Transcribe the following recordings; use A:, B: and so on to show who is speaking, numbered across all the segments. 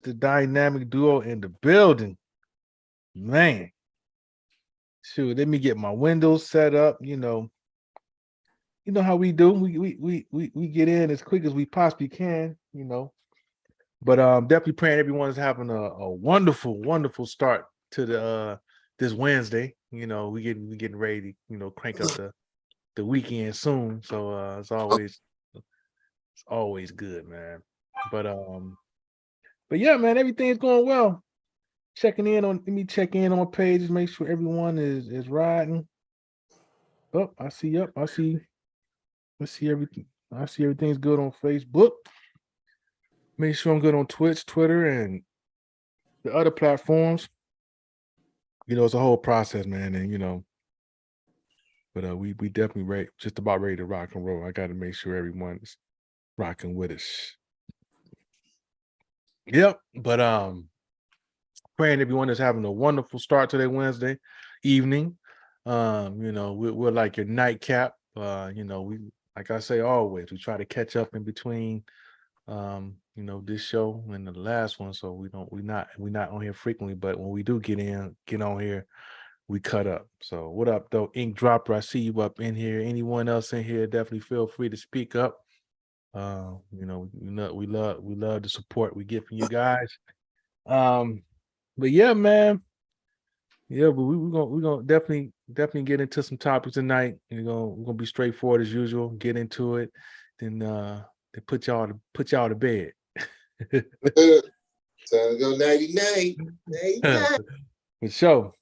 A: the dynamic duo in the building. Man, shoot, let me get my windows set up. You know how we do. We get in as quick as we possibly can. But definitely praying everyone is having a wonderful, wonderful start to the this Wednesday. We getting ready to crank up the weekend soon. So it's always good, man. But yeah, man, everything's going well. Let me check in on pages, make sure everyone is riding. Oh, I see. Yep, I see. I see everything. I see everything's good on Facebook. Make sure I'm good on Twitch, Twitter, and the other platforms. It's a whole process, man, and but we definitely just about ready to rock and roll. I got to make sure everyone's rocking with us. Yep, but praying everyone is having a wonderful start to their Wednesday evening. We're like your nightcap. We like I say always, we try to catch up in between this show and the last one. So we're not on here frequently, but when we do get on here, we cut up. So what up though, Ink Dropper? I see you up in here. Anyone else in here, definitely feel free to speak up. We love the support we get from you guys. But yeah, man. Yeah, but we're gonna definitely get into some topics tonight. We're gonna be straightforward as usual, get into it, then they put y'all to bed.
B: Time to go nighty night. Nighty night.
A: For sure.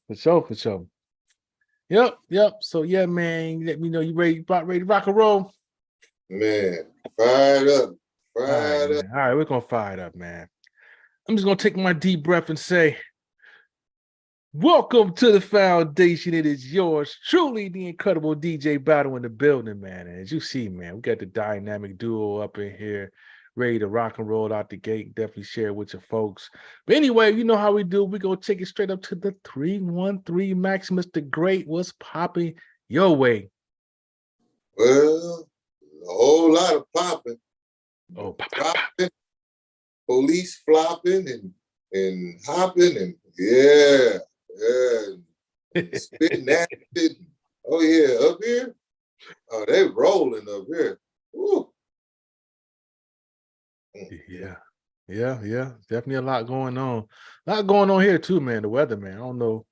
A: Yep. So yeah, man, let me know you about ready to rock and roll.
B: Man, fired up.
A: All right, we're gonna fire it up, man. I'm just gonna take my deep breath and say, welcome to the foundation. It is yours truly, the incredible DJ Battle in the building, man. And as you see, man, we got the dynamic duo up in here, ready to rock and roll out the gate. Definitely share it with your folks. But anyway, you know how we do. We're going to take it straight up to the 313 Maximus the Great. What's popping your way?
B: Well, a whole lot of popping.
A: Oh,
B: popping, police flopping and hopping and yeah. Spitting that shit. Oh yeah, up here. Oh, they rolling up here. Woo.
A: Yeah. Definitely a lot going on. A lot going on here too, man. The weather, man. I don't know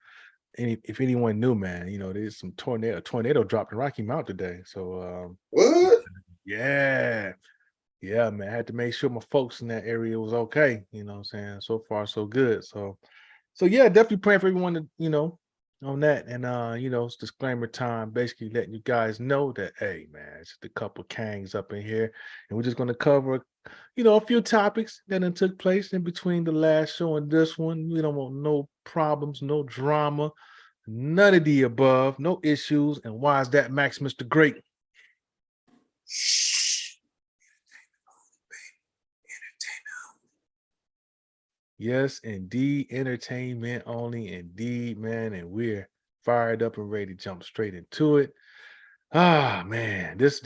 A: if anyone knew, man. There's some tornado dropped in Rocky Mount today. So
B: what?
A: Yeah, man. I had to make sure my folks in that area was okay. You know what I'm saying? So far, so good. So yeah, definitely praying for everyone to, on that. And it's disclaimer time, basically letting you guys know that, hey man, it's just a couple kangs up in here. And we're just gonna cover, a few topics that done took place in between the last show and this one. We don't want no problems, no drama, none of the above, no issues. And why is that, Maximus the Great? Yes, indeed. Entertainment only, indeed, man. And we're fired up and ready to jump straight into it. Ah, man, this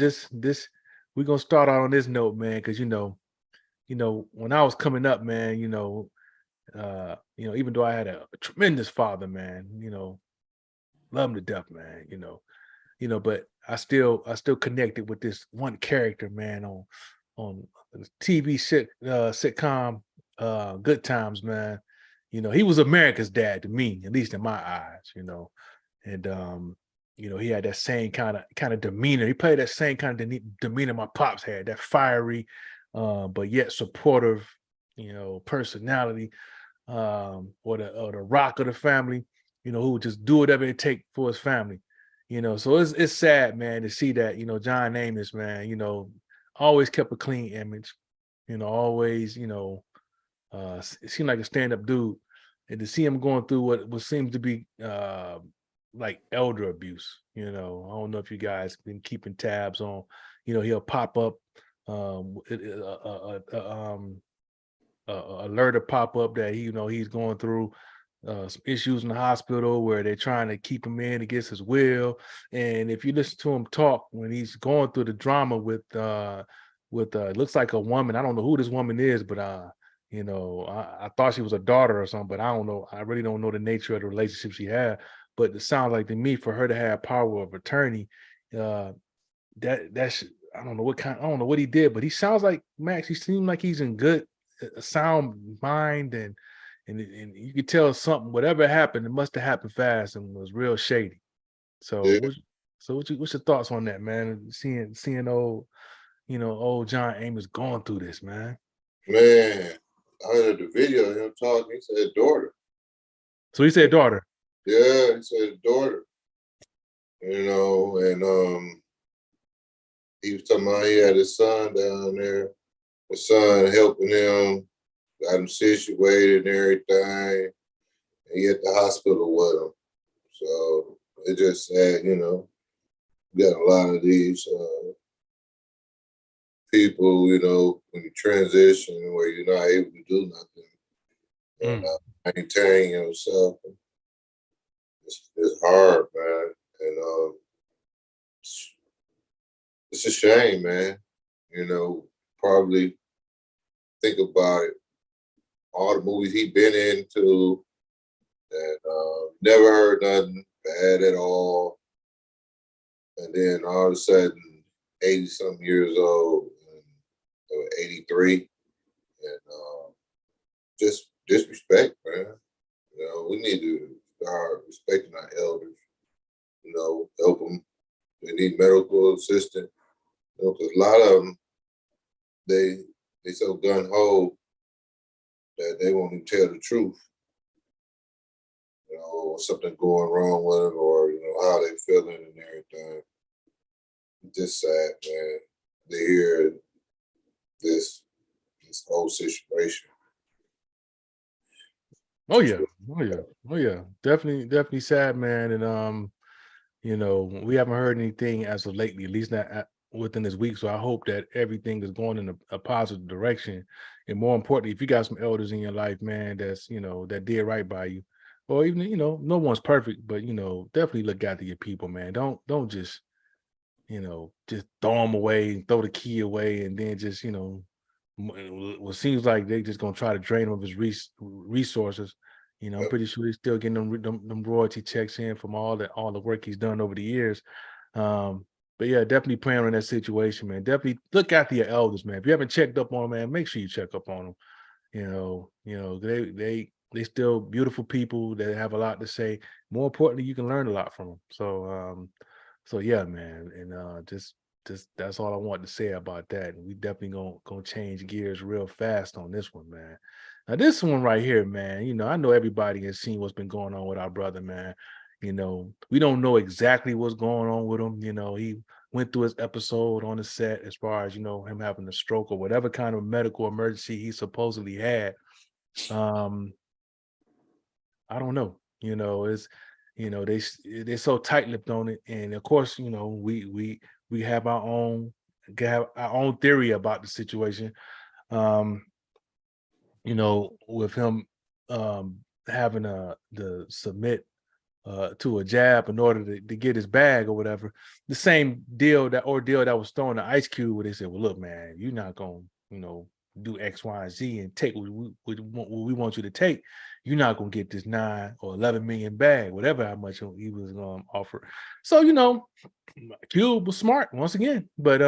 A: we're gonna start out on this note, man, because when I was coming up, man, even though I had a tremendous father, man, love him to death, man, but I still connected with this one character, man, on TV sitcom Good Times, man. He was America's dad to me, at least in my eyes, and he had that same kind of demeanor. He played that same kind of demeanor my pops had, that fiery but yet supportive, personality, or the rock of the family, who would just do whatever it take for his family. So it's sad, man, to see that, John Amos, man, always kept a clean image, always, it seemed like a stand-up dude. And to see him going through what seems to be like elder abuse, I don't know if you guys been keeping tabs on, he'll pop up, alert or pop up that he's going through some issues in the hospital where they're trying to keep him in against his will. And if you listen to him talk when he's going through the drama with looks like a woman, I don't know who this woman is, but You know, I thought she was a daughter or something, but I don't know. I really don't know the nature of the relationship she had. But it sounds like to me for her to have power of attorney, uh, that's I don't know what kind. I don't know what he did, but he sounds like Max. He seemed like he's in good, sound mind, and you could tell something. Whatever happened, it must have happened fast and was real shady. So,
B: Yeah,
A: what's your thoughts on that, man? Seeing old, old John Amos going through this, man.
B: man. I heard the video of him talking. He said daughter.
A: So he said daughter.
B: Yeah, he said daughter. And he was talking about he had his son down there. The son helping him, got him situated and everything. And he at the hospital with him. So it just said, you got a lot of these people, when you transition where you're not able to do nothing and
A: Mm.
B: maintain yourself. It's hard, man. And it's a shame, man. Probably think about it. All the movies he been into, and never heard nothing bad at all. And then all of a sudden, 80 something years old, and 83, and just disrespect, man. We need to start respecting our elders. Help them. They need medical assistance. Because a lot of them, they so gun ho that they won't even tell the truth. Something going wrong with them, or how they feeling and everything. It's just sad, man. To hear this whole situation.
A: Oh yeah, oh yeah, oh yeah. Definitely sad, man. And we haven't heard anything as of lately, at least not within this week. So I hope that everything is going in a positive direction. And more importantly, if you got some elders in your life, man, that's that did right by you, or even no one's perfect, but definitely look after your people, man. Don't just just throw them away and throw the key away, and then just what seems like they just gonna try to drain him of his resources. I'm
B: Yep.
A: pretty sure he's still getting them royalty checks in from all the work he's done over the years. Um, but yeah, definitely praying on that situation, man. Definitely look after your elders, man. If you haven't checked up on them, man, make sure you check up on them. They still beautiful people that have a lot to say. More importantly, you can learn a lot from them. So yeah, man, and just that's all I want to say about that. And we definitely gonna change gears real fast on this one, man. Now this one right here, man. I know everybody has seen what's been going on with our brother, man. We don't know exactly what's going on with him. He went through his episode on the set as far as him having a stroke or whatever kind of medical emergency he supposedly had. Um, I don't know. It's they're so tight-lipped on it, and of course, we have our own theory about the situation. Um, with him having to submit to a jab in order to get his bag or whatever. The same ordeal that was thrown to Ice Cube, where they said, "Well, look, man, you're not gonna, do X, Y, and Z and take what we want you to take. You're not gonna get this 9 or 11 million bag, whatever how much he was gonna offer." So Cube was smart once again, but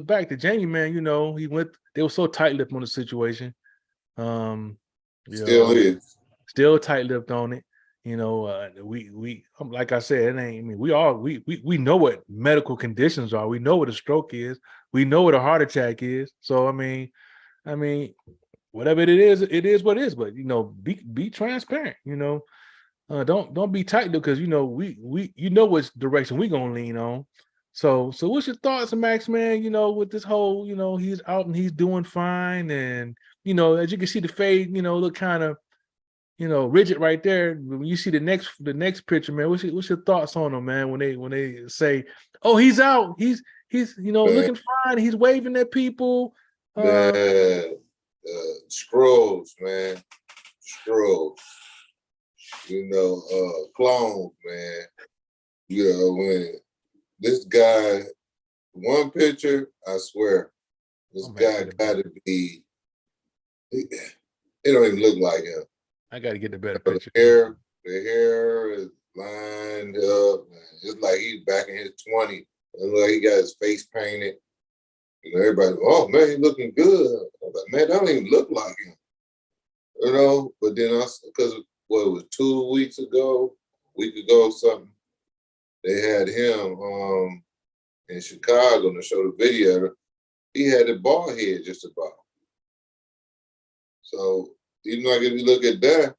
A: back to Jamie, man. He went. They were so tight-lipped on the situation. Um, you
B: Still
A: know,
B: is.
A: still tight-lipped on it. We like I said, it ain't. I mean, we know what medical conditions are. We know what a stroke is. We know what a heart attack is. So I mean, whatever it is what it is. But be transparent. Don't be tight though, because we which direction we gonna lean on. So what's your thoughts, Max, man? With this whole, he's out and he's doing fine, and as you can see, the fade, look kind of rigid right there. When you see the next picture, man, what's your thoughts on him, man? When they say, "Oh, he's out, he's
B: Man,
A: looking fine, he's waving at people."
B: man. Scrolls, man. Scrolls. Clones, man. When this guy, one picture, I swear, this
A: I'm
B: guy
A: happy to
B: got
A: be.
B: to be It don't even look like him.
A: I got to get the better
B: But
A: picture.
B: the hair is lined up. Man. It's like he's back in his 20s. And like he got his face painted. And everybody, oh man, he's looking good. I was like, man, that don't even look like him. You know, but then because what it was 2 weeks ago, a week ago, something, they had him in Chicago to show the video. He had a bald head just about. So even like if you look at that,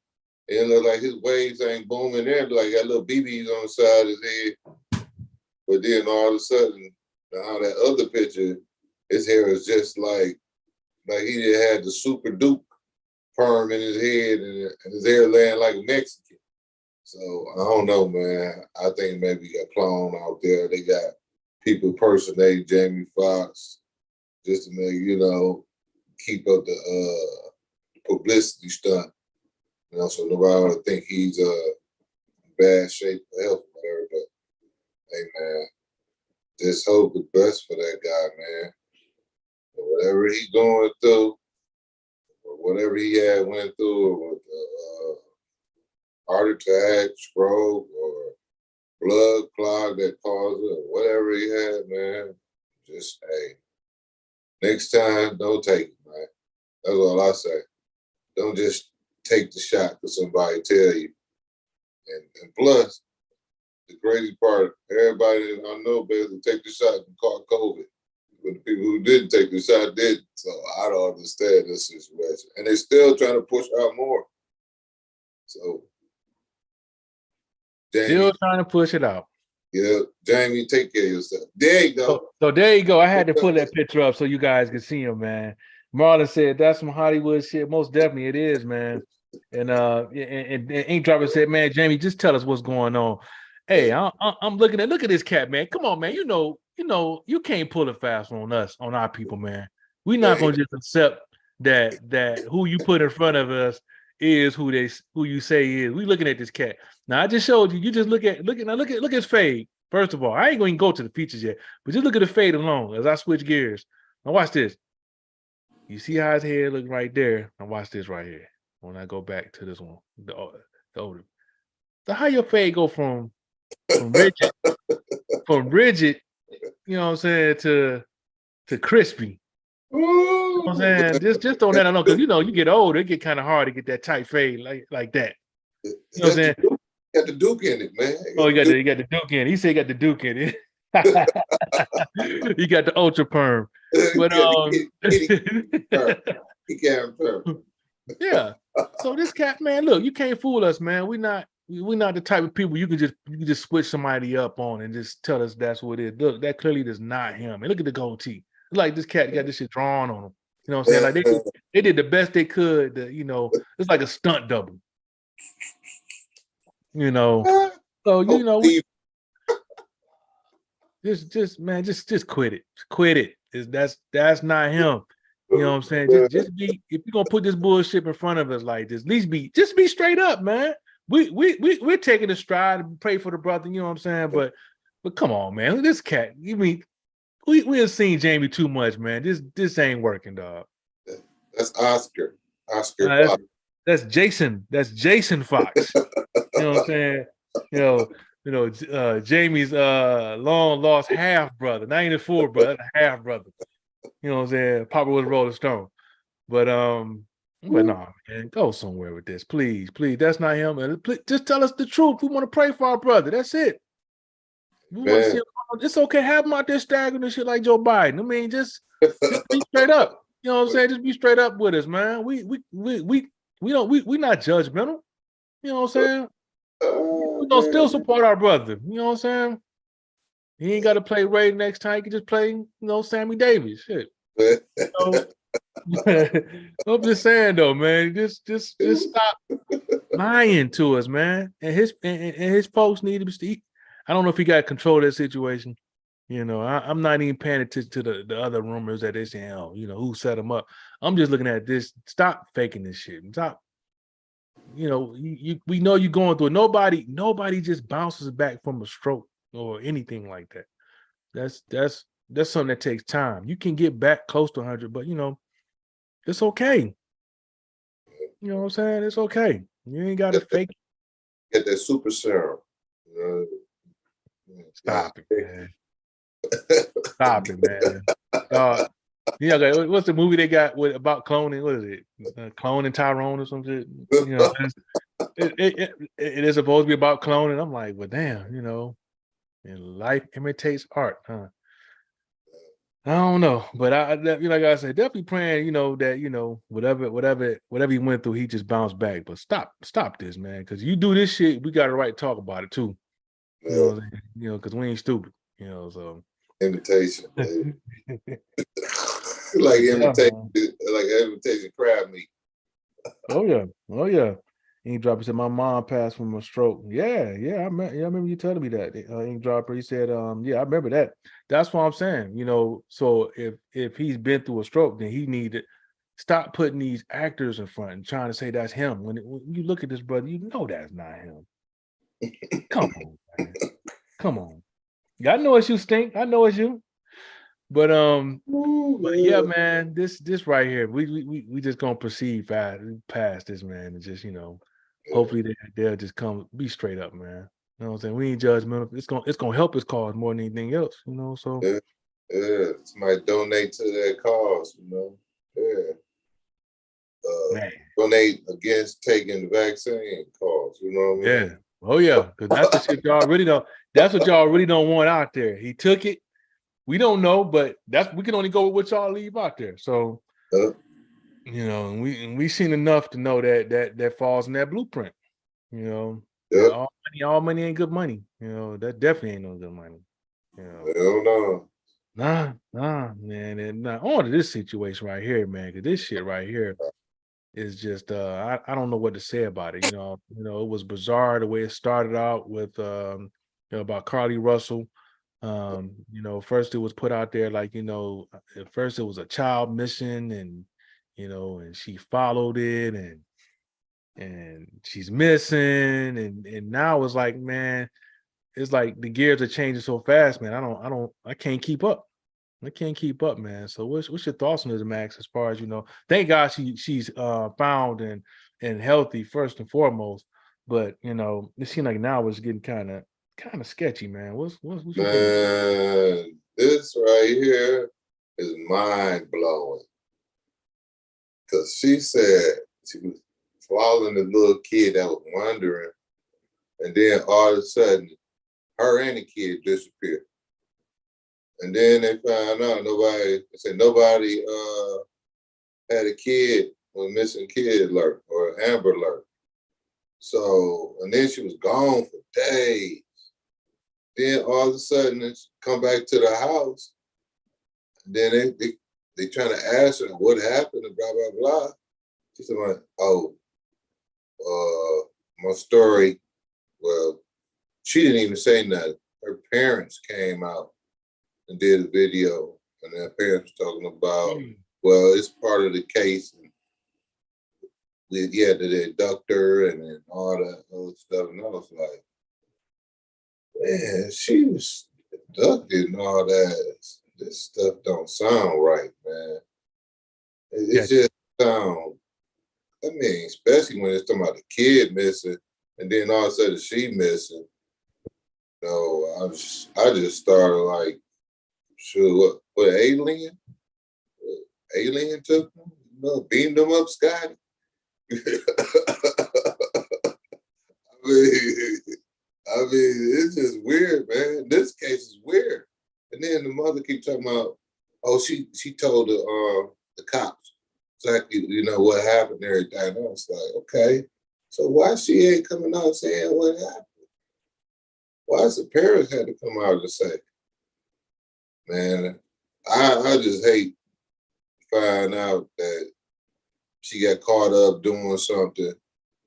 B: it look like his waves ain't booming there, like got little BBs on the side of his head. But then all of a sudden, now that other picture, his hair is just like he had the super dupe perm in his head and his hair laying like a Mexican. So I don't know, man. I think maybe got clone out there. They got people impersonating Jamie Foxx just to make, keep up the publicity stunt. So nobody would think he's bad shape or health or whatever. But hey, man, just hope the best for that guy, man. Whatever he's going through, or whatever he had went through, or with heart attack, stroke, or blood clot that caused it, or whatever he had, man, just hey, next time don't take it, man. That's all I say. Don't just take the shot because somebody tell you. And plus, the crazy part, everybody that I know basically take the shot and caught COVID. But the people who didn't take the shot didn't. So I don't understand this situation. And they're still trying to push out more. So, Jamie.
A: Still trying to push it out.
B: Yeah, Jamie, take care of yourself. There you go.
A: So there you go. I had to pull that picture up so you guys can see him, man. Marlon said that's some Hollywood shit. Most definitely it is, man. And Ink Dropper said, man, Jamie, just tell us what's going on. Hey, I'm look at this cat, man. Come on, man. You can't pull it fast on us, on our people, man. We're not gonna just accept that who you put in front of us is who you say is. We looking at this cat. Now I just showed you. You just look at his fade. First of all, I ain't going to go to the features yet, but just look at the fade alone as I switch gears. Now watch this. You see how his head look right there. Now watch this right here. When I go back to this one, the older. So how your fade go from rigid, you know what I'm saying, to crispy. You know what I'm saying? Just on that, I know, because you get older, it get kind of hard to get that tight fade like that. You know what I'm saying?
B: Got the Duke in it, man.
A: You got the Duke in it. He said he got the Duke in it. He got the ultra perm. But
B: he can't perm.
A: Yeah. So this cat, man, look, you can't fool us, man. We're not the type of people you can just switch somebody up on and just tell us that's what it is. Look, that clearly is not him. And look at the goatee. Like this cat got this shit drawn on him. You know what I'm saying? Like they did the best they could to, it's like a stunt double. So just quit it. Quit it. That's not him. You know what I'm saying? Just be, if you're gonna put this bullshit in front of us like this, at least be straight up, man. We're taking a stride and pray for the brother, you know what I'm saying? But come on, man. This cat, you mean we have seen Jamie too much, man. This ain't working, dog.
B: That's Oscar. Fox.
A: That's Jason. That's Jason Fox. You know what I'm saying? Jamie's long lost half brother, not even full brother, half brother. You know what I'm saying? Papa was Rolling Stone. But no, man, go somewhere with this. Please. That's not him. And please, just tell us the truth. We want to pray for our brother. That's it. We want to see him. It's okay. Have him out there staggering and shit like Joe Biden. I mean, just be straight up. You know what I'm saying? Just be straight up with us, man. We not judgmental. You know what I'm saying? We're gonna still support our brother. You know what I'm saying? He ain't got to play Ray next time. He can just play, Sammy Davis. Shit. I'm just saying though, man. Just stop lying to us, man. And his folks need to be. I don't know if he got control of that situation. I'm not even paying attention to the other rumors that they saying, who set him up. I'm just looking at this. Stop faking this shit. Stop. We know you're going through it. Nobody just bounces back from a stroke or anything like that. That's something that takes time. You can get back close to 100, but it's okay. You know what I'm saying? It's okay. You ain't got to fake it.
B: Get that super serum.
A: Stop it, man. Stop it, man. Yeah, okay, what's the movie they got with about cloning? What is it? Cloning Tyrone or something? You know, it is supposed to be about cloning. I'm like, well, damn, you know, and life imitates art, huh? I don't know, but like I said, definitely praying, you know, that you know whatever he went through, he just bounced back. But stop this, man, because you do this shit, we got a right to talk about it too. You know, because we ain't stupid. You know, so
B: Imitation,
A: yeah,
B: like imitation,
A: man.
B: like imitation crab meat.
A: Oh yeah. Ink Dropper said my mom passed from a stroke. Yeah, I remember you telling me that. Ink Dropper, he said, yeah, I remember that. That's what I'm saying. You know, so if he's been through a stroke, then he need to stop putting these actors in front and trying to say that's him. When you look at this brother, you know that's not him. Come on, man. Come on. Yeah, I know it's you, Stink. I know it's you. But but yeah,
B: Ooh,
A: man, this right here, we just gonna proceed past this, man, and just
B: yeah,
A: hopefully they'll just come be straight up, man. You know what I'm saying? We ain't judgmental. It's gonna help his cause more than anything else, you know. So
B: yeah, yeah. Somebody donate to that cause, Yeah.
A: man,
B: Donate against taking the vaccine cause, you know what I
A: yeah,
B: mean?
A: oh yeah, because that's the shit y'all really don't. That's what y'all really don't want out there. He took it. We don't know, but we can only go with what y'all leave out there. So
B: Uh,
A: and we seen enough to know that falls in that blueprint. You know, that
B: yep,
A: all money ain't good money. You know, that definitely ain't no good money. You know,
B: hell no.
A: nah, man. And now on to this situation right here, man, because this shit right here is just I don't know what to say about it. It was bizarre the way it started out with about Carly Russell. First it was put out there like, at first it was a child missing and and she followed it and she's missing and now it's like, man, it's like the gears are changing so fast, man. I can't keep up. I can't keep up, man. So what's your thoughts on this, Max? As far as thank God she's found and healthy first and foremost, but it seems like now it's getting kind of sketchy, man. What's your opinion?
B: Man, this right here is mind blowing. Because she said she was following the little kid that was wandering, and then all of a sudden, her and the kid disappeared. And then they found out nobody had a kid or missing kid alert or Amber alert. So, and then she was gone for days. Then all of a sudden, she come back to the house. And then they trying to ask her what happened and blah blah blah. She said, "Oh, my story." Well, she didn't even say nothing. Her parents came out and did a video, and their parents were talking about, well, it's part of the case. And the abductor and all that other stuff. And I was like, man, she was abducted and all that. This stuff don't sound right, man.
A: Yeah,
B: It just sound. I mean, especially when it's talking about the kid missing, and then all of a sudden she missing. No, I just started like, sure, what alien? Alien took them, beamed them up, Scotty. mean, I mean, it's just weird, man. This case is weird. And then the mother keep talking about, oh, she told the cops exactly, what happened and everything. And I was like, okay, so why she ain't coming out saying what happened? Why does the parents had to come out and say, man, I just hate to find out that she got caught up doing something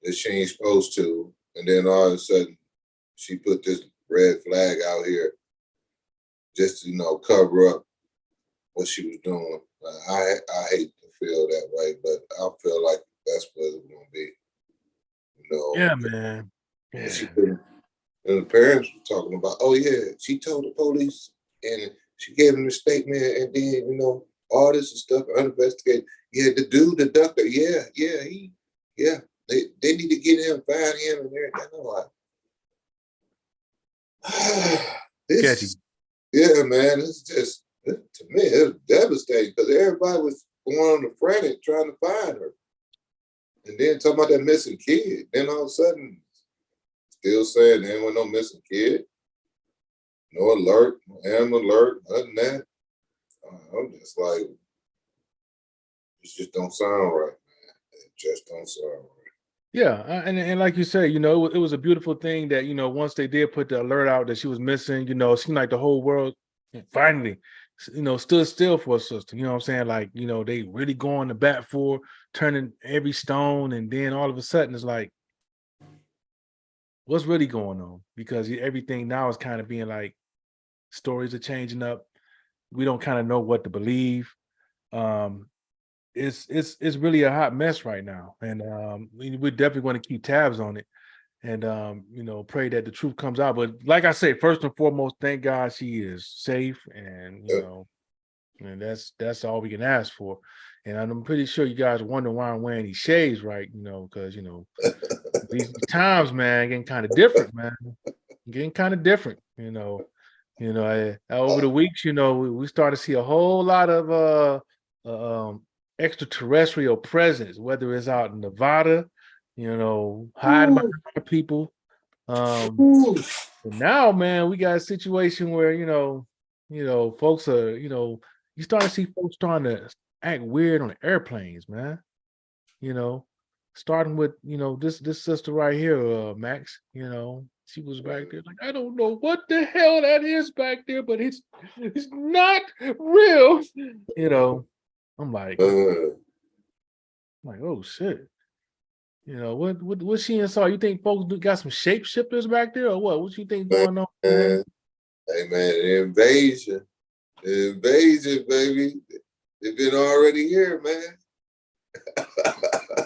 B: that she ain't supposed to, and then all of a sudden she put this red flag out here just to cover up what she was doing. I hate to feel that way, but I feel like that's what it's gonna be.
A: yeah, man.
B: And she
A: Yeah,
B: couldn't. And the parents were talking about, oh yeah, she told the police and she gave them a statement, and then all this and stuff uninvestigated. Yeah, the dude, the doctor, yeah, Yeah, they need to get him, find him, and everything. I'm like,
A: Sketchy.
B: yeah, man, it's just, to me, it was devastating because everybody was going on the frantic trying to find her. And then talking about that missing kid. Then all of a sudden, still saying there ain't no missing kid. No alert, no animal alert, nothing that. I'm just like, it just don't sound right, man. It just don't sound right.
A: Yeah, and like you say, it was a beautiful thing that once they did put the alert out that she was missing, it seemed like the whole world finally, stood still for a sister. You know what I'm saying? Like, they really going to bat for, turning every stone, and then all of a sudden it's like, what's really going on? Because everything now is kind of being like, stories are changing up. We don't kind of know what to believe. Um, it's really a hot mess right now, and we're definitely going to keep tabs on it, and pray that the truth comes out. But like I say, first and foremost, thank God she is safe, and and that's all we can ask for. And I'm pretty sure you guys wonder why I'm wearing these shades, right? Because these times, man, getting kind of different, man. Getting kind of different, over the weeks, we start to see a whole lot of extraterrestrial presence, whether it's out in Nevada, hiding behind people. But now, man, we got a situation where folks are, you start to see folks starting to act weird on airplanes, man. You know, starting with this sister right here, Max. She was back there like, I don't know what the hell that is back there, but it's not real. I'm like, oh shit. What she and saw? You think folks got some shapeshifters back there, or what? What you think going on, man?
B: Hey man, the invasion, baby. They've been already here, man.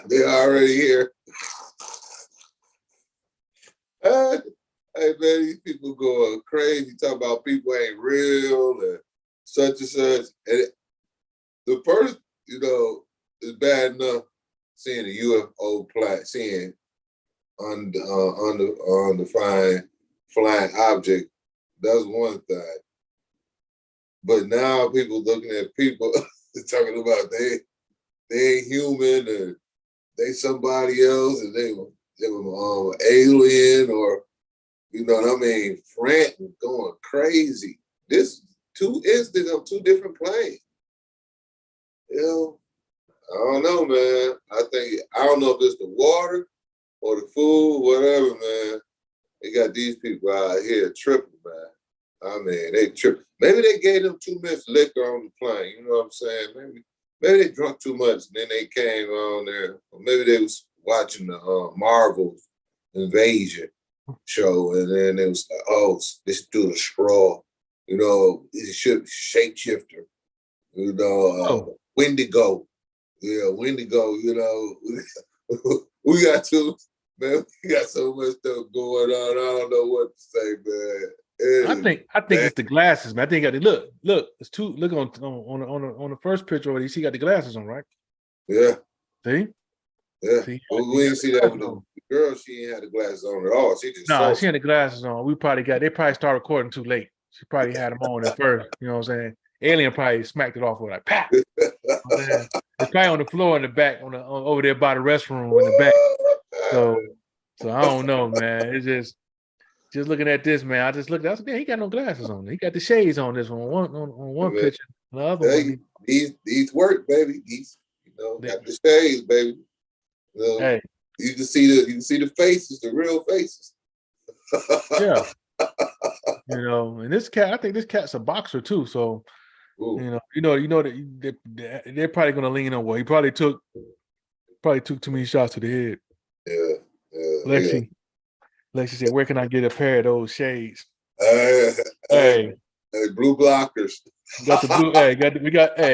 B: They're already here. Hey man, these people going crazy, talking about people ain't real and such and such. And the first, it's bad enough seeing a UFO seeing undefined flying object. That's one thing. But now people looking at people talking about they ain't human and they somebody else and they were alien or what I mean, frantic, going crazy. This two instances on two different planes. I don't know, man. I don't know if it's the water or the food, whatever, man. They got these people out here tripping, man. I mean, they tripping. Maybe they gave them too much liquor on the plane. You know what I'm saying? Maybe they drunk too much and then they came on there. Or maybe they was watching the Marvel's Invasion show and then it was like, oh, this dude a straw. He's a shapeshifter. Wendigo. Yeah, Wendigo, we got so much stuff going on. I don't know what to say, man.
A: I think it's the glasses, man. I think look, it's two. Look on the first picture already. She got the glasses on, right?
B: Yeah.
A: See?
B: Yeah. We didn't see that with the girl. She ain't had the glasses on at all. She just
A: she had the glasses on. They probably started recording too late. She probably had them on at first. You know what I'm saying? Alien probably smacked it off with like, "Pap." It's probably on the floor in the back, over there by the restroom in the back. So I don't know, man. It's just looking at this, man. I just looked. I said, "He got no glasses on. He got the shades on this one. On one picture, the other one.
B: These work, baby. These, got the shades, baby.
A: Hey,
B: you can see the faces, the real faces.
A: Yeah. And this cat, I think this cat's a boxer too. So, that they're probably gonna lean on. Well, he probably took too many shots to the head.
B: Yeah.
A: Lexi said, "Where can I get a pair of those shades?"
B: Hey, blue blockers.
A: Got the blue. Hey,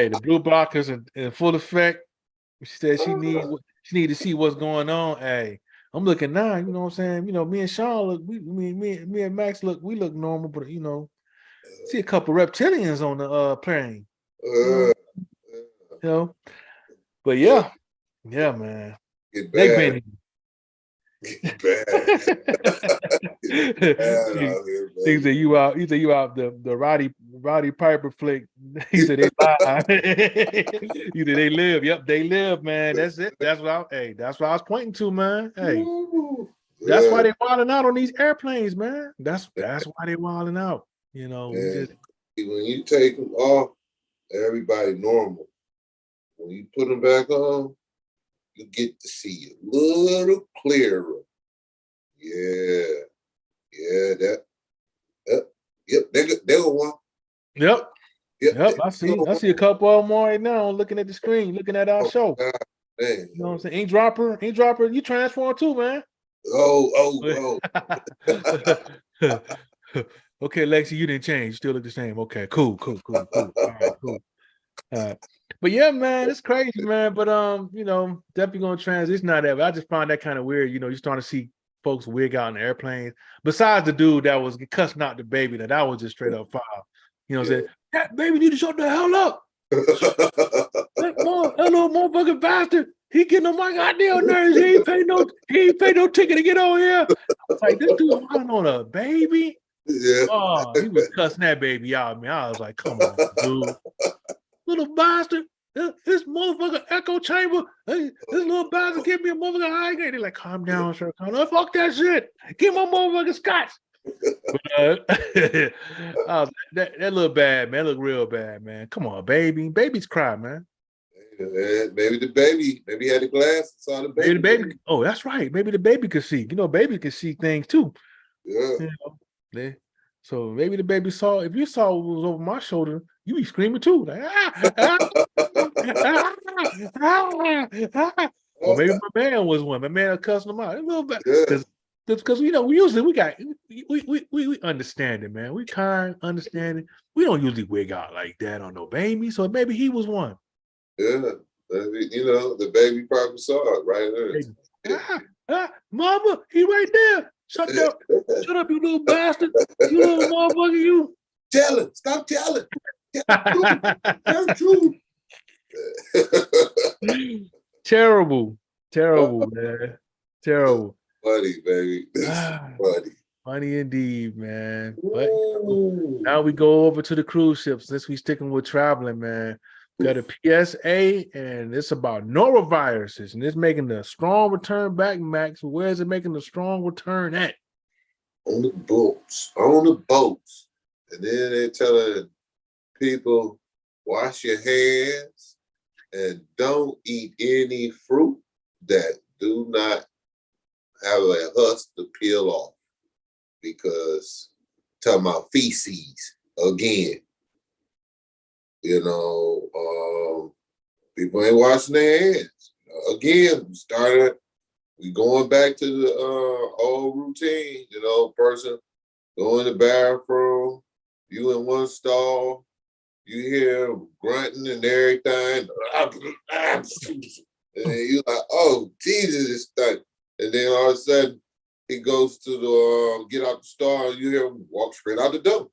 A: the blue blockers in full effect. She said she need to see what's going on. Hey, I'm looking now. You know what I'm saying? Me and Sean look. Me and Max look. We look normal, but see a couple reptilians on the plane. But yeah, man.
B: Get
A: Neck
B: bad.
A: bending.
B: Get bad. Get bad out here,
A: He
B: baby.
A: said you out. He said you out the Roddy Piper flick. He said they live. He said they live. Yep, they live, man. That's it. That's what that's what I was pointing to, man. Hey,
B: Woo.
A: that's why
B: Yeah,
A: they wilding out on these airplanes, man. That's why they wilding out. You know, we
B: man.
A: just
B: When you take them off, everybody normal. When you put them back on, you get to see a little clearer. Yeah, yeah, yep, they go one.
A: yep.
B: Yep,
A: Yep,
B: they
A: I
B: go
A: see. I
B: one.
A: see a couple of them right now looking at the screen, looking at our
B: Oh,
A: show.
B: God, man.
A: You know what I'm saying? Ink dropper, you transform too, man.
B: Oh.
A: Okay, Lexi, you didn't change. You still look the same. Okay, cool. All right, cool. But yeah, man, it's crazy, man. But you know, definitely gonna transition out of that. But I just find that kind of weird. You know, you're starting to see folks wig out in the airplanes. Besides the dude that was cussing out the baby, that was just straight up foul. You know,
B: Yeah.
A: saying that baby need to shut the hell up. That little motherfucking bastard. He getting on my goddamn nerves. He ain't pay no ticket to get on here. I was like, this dude wilding on a baby.
B: Yeah.
A: Oh, he was cussing that baby out, man. I was like, come on, dude. Little bastard. This motherfucker echo chamber. This little bastard give me a motherfucker high grade. They're like, calm down, sir. Calm down. Fuck that shit. Give my motherfucker scotch. But, that look bad, man. That look real bad, man. Come on, baby. Babies cry, man.
B: Maybe the baby, maybe he had the glass, saw the
A: Maybe the
B: baby.
A: baby. Oh, that's right. Maybe the baby could see. You know, baby can see things too.
B: Yeah.
A: You know, so maybe the baby saw. If you saw what was over my shoulder, you be screaming too, like or maybe my man was one. My man cussing him out a little bit because you know we usually we understand it, man. We kind understand it. We don't usually wig out like that on no baby. So maybe he was one.
B: Yeah. You know, the baby probably saw it right there.
A: Mama, he right there. Shut up, you little bastard. You little motherfucker, you.
B: Tell it. Stop telling. Tell the truth.
A: Terrible, man. Terrible.
B: Funny, baby. Funny.
A: Funny indeed, man. But
B: Ooh.
A: now we go over to the cruise ships. Since we sticking with traveling, man. Got a PSA, and it's about noroviruses, and it's making a strong return back, Max. Where is it making a strong return at?
B: On the boats. On the boats. And then they're telling people, wash your hands and don't eat any fruit that do not have a husk to peel off. Because talking about feces again. You know, people ain't washing their hands. Again, we going back to the old routine, you know, person go in the bathroom, you in one stall, you hear grunting and everything, and you like, oh, Jesus, it's stuck. And then all of a sudden, he goes to the get out the stall, and you hear him walk straight out the door.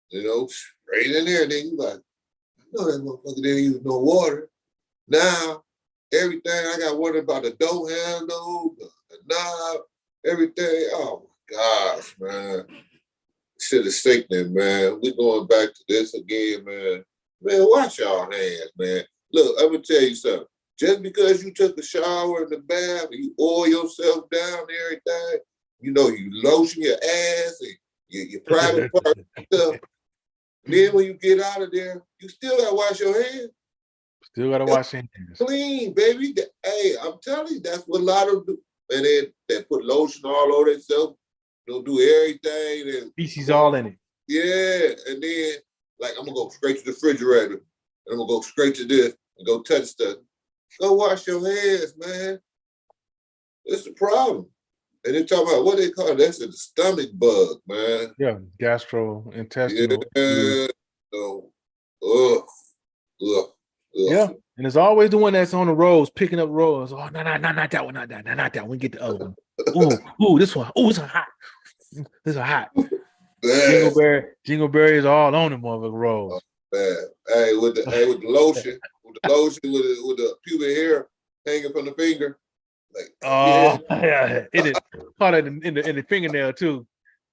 B: You know, straight in there. And then you like, I know that motherfucker didn't use no water. Now, everything, I got worried about the door handle, the knob, everything. Oh my gosh, man. Shit is sickening, man. We going back to this again, man. Man, wash your hands, man. Look, I'm gonna tell you something. Just because you took a shower in the bath and you oil yourself down and everything, you know, you lotion your ass and your private part stuff. And then when you get out of there, you still gotta wash your hands.
A: Still gotta wash your hands.
B: Clean, baby. Hey, I'm telling you, that's what a lot of do. And then they put lotion all over themselves. They'll do everything. And
A: Feces all in it.
B: yeah, and then like I'm gonna go straight to the refrigerator, and I'm gonna go straight to this and go touch stuff. Go wash your hands, man. That's the problem. And they're talking about what they call it. That's a stomach bug, man.
A: Yeah, gastrointestinal.
B: Yeah. So, ugh.
A: Yeah, and it's always the one that's on the roads, picking up rolls. Oh, no, not that one, not that one. We get the other one. Ooh, this one. Ooh, it's hot. This is hot. Jingleberry is all on the motherfucker rolls.
B: Man. Hey, with the lotion, with the pubic hair, hanging from the finger. Like,
A: Oh, yeah, it is caught it in the fingernail too.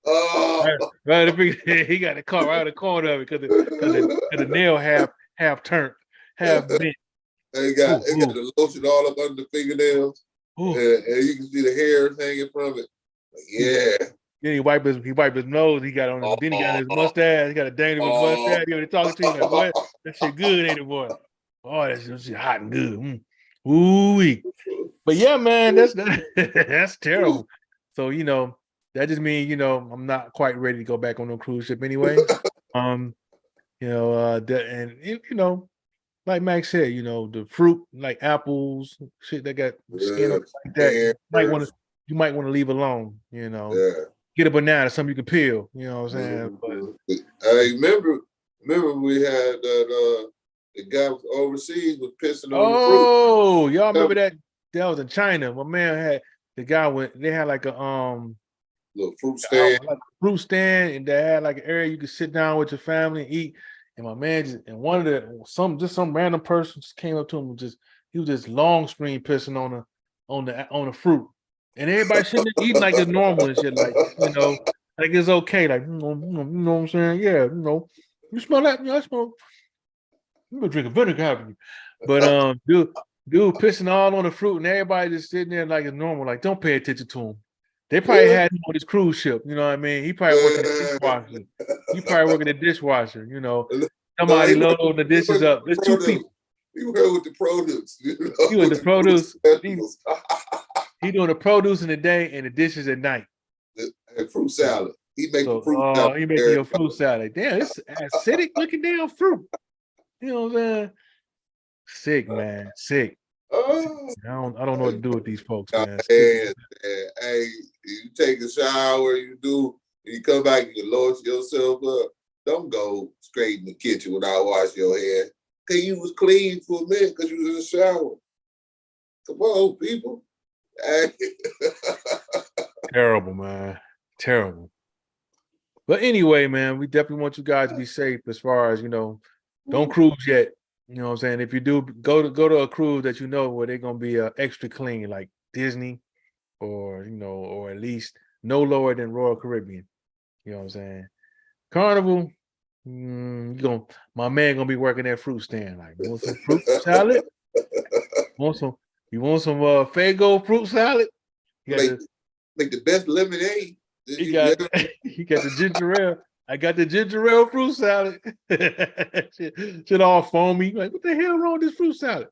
B: oh,
A: Right, he got it caught right in the corner of it because the nail half turned, half bent.
B: it got
A: Ooh,
B: the lotion all up under the fingernails,
A: ooh.
B: and you can see the hairs hanging from it. Like, yeah.
A: Then he wiped his nose. He got on his, then he got his mustache. He got a dangling with mustache. He was talking to you like, what? That shit good, ain't it, boy? Oh, that shit hot and good. Ooh-wee. But yeah, man, that's terrible. So, that just means, I'm not quite ready to go back on no cruise ship anyway. Like Max said, the fruit like apples, shit that got skin on it like that, you might want to leave alone,
B: Yeah.
A: Get a banana, something you can peel, you know what I'm saying? But
B: I remember we had that the guy was overseas was pissing on the fruit.
A: Oh, y'all remember that? That was in China. My man had the guy they had like a
B: little fruit stand.
A: Like a fruit stand, and they had like an area you could sit down with your family and eat. And my man some random person just came up to him and he was just long screen pissing on the fruit. And everybody sitting there eating like it's normal and shit, like like it's okay, like you know what I'm saying? Yeah, you smell that? Yeah, I smell. You gonna drink a vinegar, haven't you? But dude pissing all on the fruit, and everybody just sitting there like it's normal. Like, don't pay attention to him. They probably had him on his cruise ship. You know what I mean? He probably working the dishwasher. He probably working the dishwasher. Somebody loading the dishes up. There's two people.
B: He worked with the produce.
A: He was the produce. He doing the produce in the day and the dishes at night.
B: And fruit salad. He making fruit salad.
A: He making your fruit salad. Damn, it's acidic looking damn fruit. You know what I'm saying? Sick, man. Sick. I don't know what to do with these folks, man.
B: Hey, you take a shower, you come back, you lotion yourself up. Don't go straight in the kitchen without washing your hair. Cause you was clean for a minute because you was in the shower. Come on, people.
A: Terrible, man. Terrible. But anyway, man, we definitely want you guys to be safe as far as, don't cruise yet. You know what I'm saying? If you do go to a cruise that where they're gonna be extra clean, like Disney, or or at least no lower than Royal Caribbean. You know what I'm saying? Carnival, my man gonna be working that fruit stand. Like, you want some fruit salad? You want some Faygo fruit salad?
B: Make the best lemonade.
A: He got the ginger ale. I got the ginger ale fruit salad. shit all foamy. Like, what the hell wrong with this fruit salad?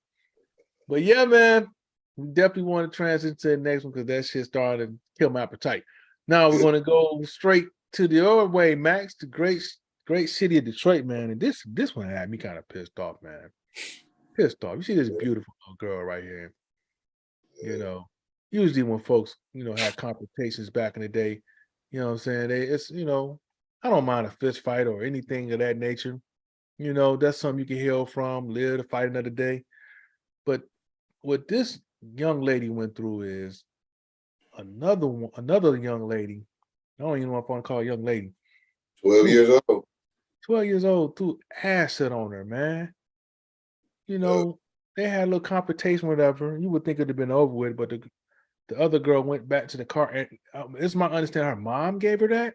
A: But yeah, man, we definitely want to transition to the next one because that shit started to kill my appetite. Now we're going to go straight to the other way, Max, the great city of Detroit, man. And this one had me kind of pissed off, man. Pissed off. You see this beautiful little girl right here. Usually when folks, had confrontations back in the day, you know what I'm saying? I don't mind a fist fight or anything of that nature. That's something you can heal from, live to fight another day. But what this young lady went through is another young lady. I don't even know if I want to call her a young lady.
B: 12 years old.
A: 12 years old, threw acid on her, man. They had a little confrontation, whatever. You would think it'd have been over with, but the other girl went back to the car, and it's my understanding her mom gave her that.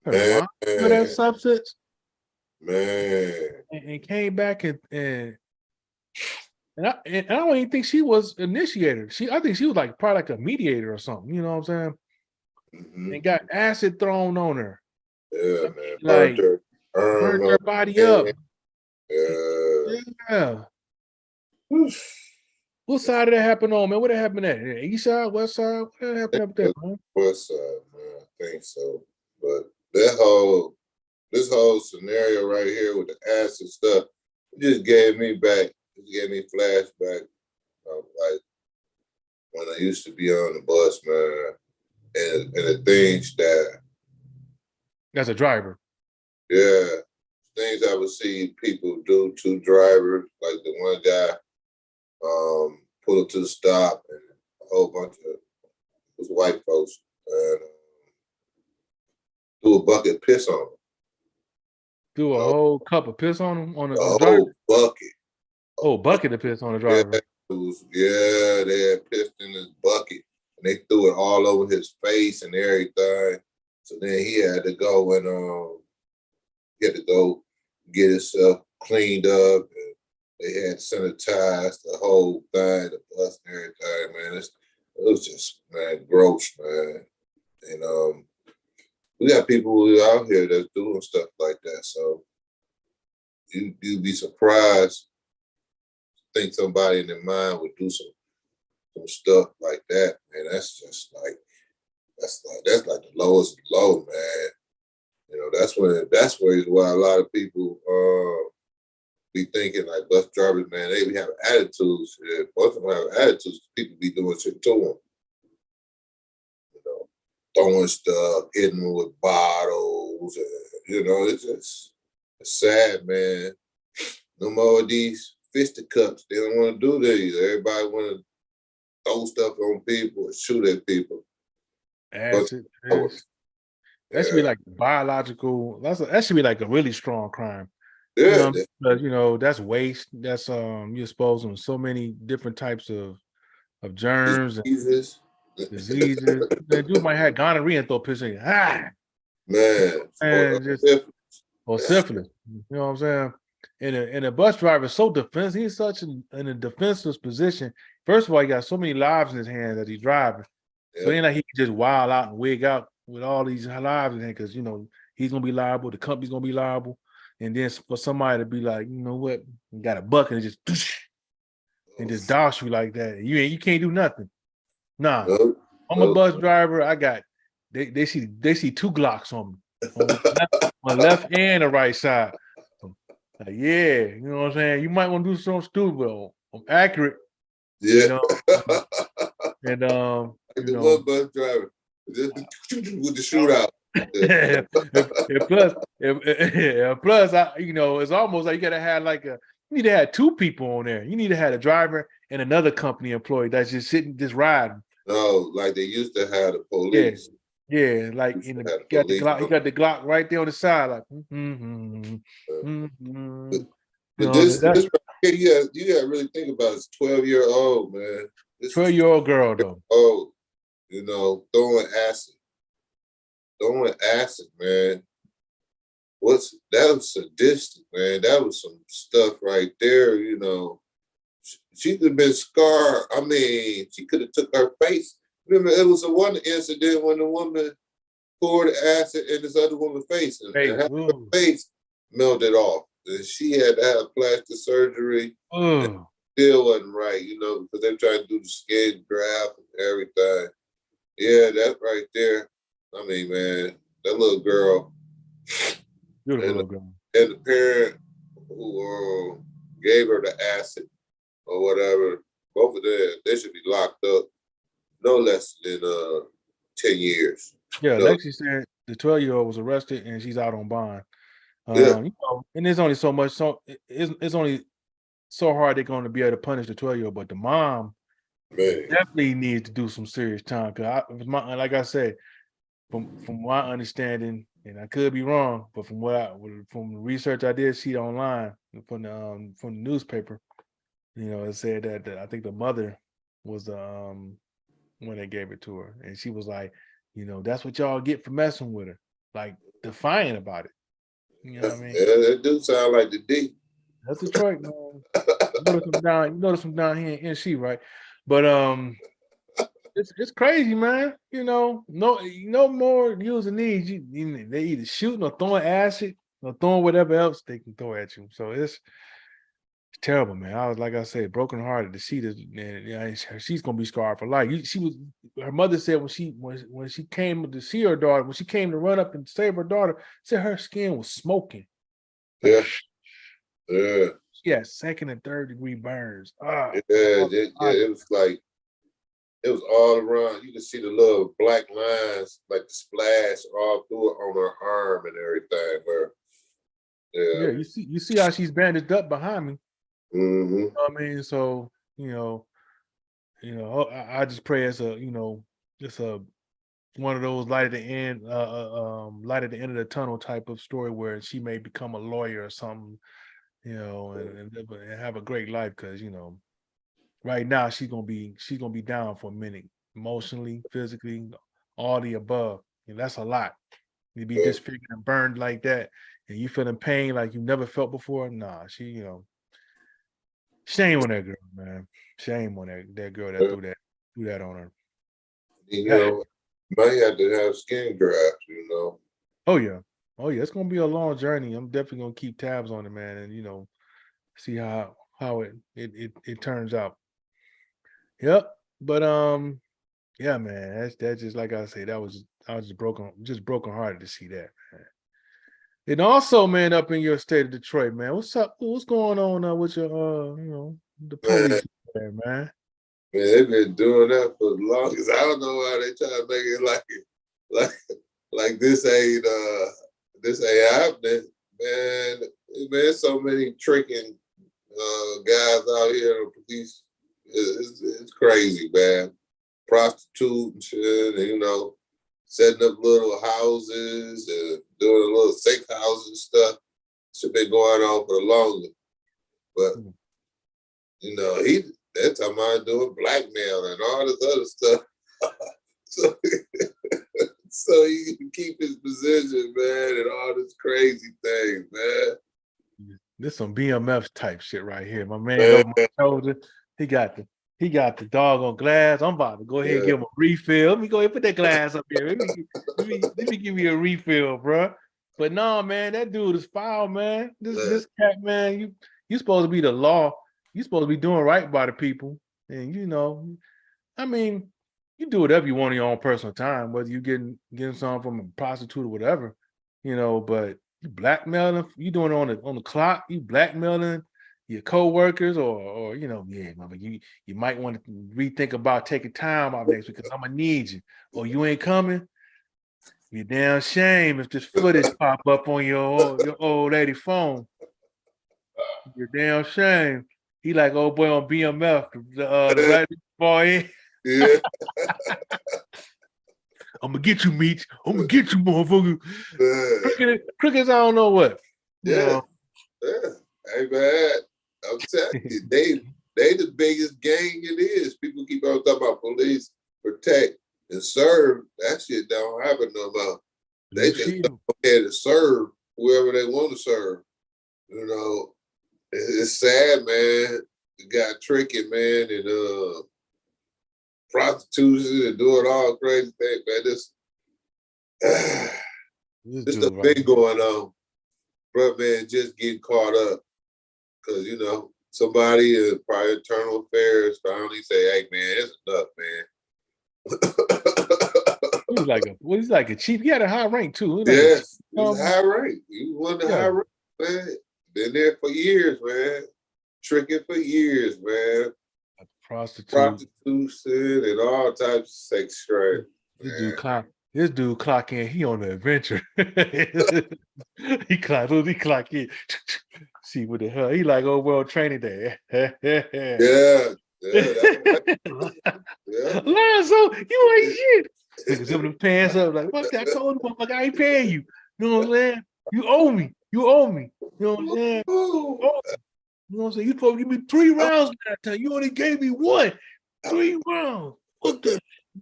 A: Her mom gave her that substance.
B: Man.
A: And came back and I don't even think she was initiator. I think she was like probably like a mediator or something. You know what I'm saying? Mm-hmm. And got acid thrown on her.
B: Yeah, man.
A: Burned her body up. Yeah. What side did that happen on, man? What did happen at? East side, west side? What did happen up there, man?
B: West side, man. I think so. But this whole scenario right here with the acid stuff, it just gave me back. It gave me flashback of like when I used to be on the bus, man, and the things that.
A: As a driver.
B: Yeah. Things I would see people do to drivers, like the one guy pull up to the stop and a whole bunch of those white folks and threw a bucket of piss on him.
A: Threw a whole cup of piss on him on the
B: driver? Whole bucket.
A: Oh, bucket of piss on the driver.
B: Yeah, they had pissed in his bucket and they threw it all over his face and everything. So then he had to go and get himself cleaned up and they had sanitized the whole thing, the bus and everything, man. It was just, man, gross, man. And we got people who are out here that's doing stuff like that. So you'd be surprised to think somebody in their mind would do some stuff like that, man. That's like the lowest low, man. You know, that's why a lot of people be thinking like bus drivers, man, they be having attitudes. Most of them have attitudes. People be doing shit to them. You know, throwing stuff, hitting them with bottles. And, you know, it's sad, man. No more of these fisticuffs. They don't want to do these. Everybody want to throw stuff on people or shoot at people.
A: Acid. That should be like biological. That should be like a really strong crime.
B: Yeah,
A: But that's waste. That's you're exposing so many different types of germs and
B: diseases.
A: diseases. Man, dude might have gonorrhea and throw a piss in you.
B: Man,
A: And just or syphilis. You know what I'm saying? And a bus driver is so defensive. He's such in a defenseless position. First of all, he got so many lives in his hands that he's driving. So ain't like he can just wild out and wig out with all these lives in hand because he's gonna be liable, the company's gonna be liable, and then for somebody to be like, you know what, you got a bucket and just douse you like that, you can't do nothing. Nah, I'm a bus driver. I got they see two Glocks on me on my left and the right side. Like, yeah, you know what I'm saying. You might want to do something stupid, but I'm accurate.
B: Yeah.
A: And
B: the one bus driver with the shootout.
A: plus, it's almost like you gotta have you need to have two people on there. You need to have a driver and another company employee that's just sitting, just riding.
B: No, like they used to have the police.
A: Yeah, like he got the Glock right there on the side, like.
B: But this right here, you got to really think about it. It's 12-year-old, man.
A: 12-year-old girl though.
B: Oh, throwing acid, man. That was sadistic, man. That was some stuff right there, She could have been scarred. I mean, she could have took her face. Remember, it was a one incident when the woman poured acid in this other woman's face and her face melted off. And she had to have plastic surgery. Still wasn't right, because they're trying to do the skin graft and everything. Yeah, that right there. I mean, man, that little girl.
A: Beautiful little girl.
B: And the parent who gave her the acid or whatever, both of them, they should be locked up no less than 10 years.
A: Yeah, Lexi said the 12-year-old was arrested and she's out on bond. And there's only so much, so it's only so hard they're going to be able to punish the 12-year-old, but the mom definitely needs to do some serious time. Because like I said, from my understanding, and I could be wrong, but from the research I did see online from the newspaper, it said that I think the mother was the when they gave it to her, and she was like, that's what y'all get for messing with her, like defiant about it. You know what I mean?
B: Yeah, that do sound like the D.
A: That's Detroit, man. You notice from down here in NC, right? But it's crazy, man. No more using these. They either shooting or throwing acid or throwing whatever else they can throw at you. So it's terrible, man. I was, like I said, brokenhearted to see this. And she's gonna be scarred for life. Her mother said when she came to see her daughter, when she came to run up and save her daughter, said her skin was smoking.
B: Yeah. Yeah.
A: Yeah, second and third degree burns.
B: It was like, it was all around. You could see the little black lines, like the splash all through it on her arm and everything.
A: You see how she's bandaged up behind me.
B: Mm-hmm.
A: You know what I mean? So, I just pray it's just one of those light at the end of the tunnel type of story where she may become a lawyer or something, and have a great life because, right now she's gonna be down for a minute, emotionally, physically, all the above. And that's a lot. You be
B: Yeah.
A: disfigured and burned like that, and you feeling pain like you never felt before. Nah, shame on that girl, man. Shame on that girl that
B: Yeah.
A: threw that on her.
B: You know, might have to have skin grafts, you know.
A: Oh yeah. Oh yeah. It's gonna be a long journey. I'm definitely gonna keep tabs on it, man, and see how it turns out. Yep. But yeah, man, that's just like I say, I was just broken hearted to see that, man. And also, man, up in your state of Detroit, man, what's up? What's going on with your the
B: Man,
A: police there, man?
B: they've been doing that for the longest. I don't know why they try to make it like this ain't happening. Man, so many tricking guys out here, the police. It's crazy, man. Prostitute and shit, and, setting up little houses and doing a little safe houses and stuff. Should been going on for the longest. But he that time I doing blackmail and all this other stuff. so, so he can keep his position, man, and all this crazy things, man.
A: This some BMF type shit right here. My man over my shoulder. He got the dog on glass. I'm about to go ahead and give him a refill. Let me go ahead and put that glass up here. Let me give you a refill, bro. But no, man, that dude is foul, man. This cat, man, you supposed to be the law. You supposed to be doing right by the people. And I mean, you do whatever you want in your own personal time, whether you getting something from a prostitute or whatever, but you blackmailing, you doing it on the clock, you blackmailing your co-workers or mama, you might want to rethink about taking time off next week because I'm gonna need you. Or you ain't coming. You're damn shame if this footage pop up on your old lady phone. You're damn shame. He like old boy on BMF, the black boy.
B: Yeah.
A: I'm gonna get you, Meech. I'm gonna get you, motherfucker. Crickets, I don't know what.
B: Yeah. Hey, man, I'm telling you, they the biggest gang it is. People keep on talking about police, protect, and serve. That shit don't happen no more. They just go ahead and serve whoever they want to serve. It's sad, man. It got tricky, man, and prostitution and doing all crazy things, man. This the thing going on. But man, just getting caught up. Because, somebody in probably internal affairs finally say, hey man, it's enough, man.
A: He's like a chief. He had a high rank too.
B: Yes, he was high rank. He was the high rank, man. Been there for years, man. Tricking for years, man. Prostitution and all types of sex trade.
A: This dude clock in. He on an adventure. he clock in. See what the hell? He like old world training day.
B: Yeah.
A: Lonzo, you ain't shit. Niggas zipping them pants up like, fuck that. I told you, motherfucker, I ain't paying you. You know what I'm saying? You owe me. You know what I'm saying? You know what I'm saying? You supposed to give me 3 rounds that time. You only gave me 1. 3 rounds. What the?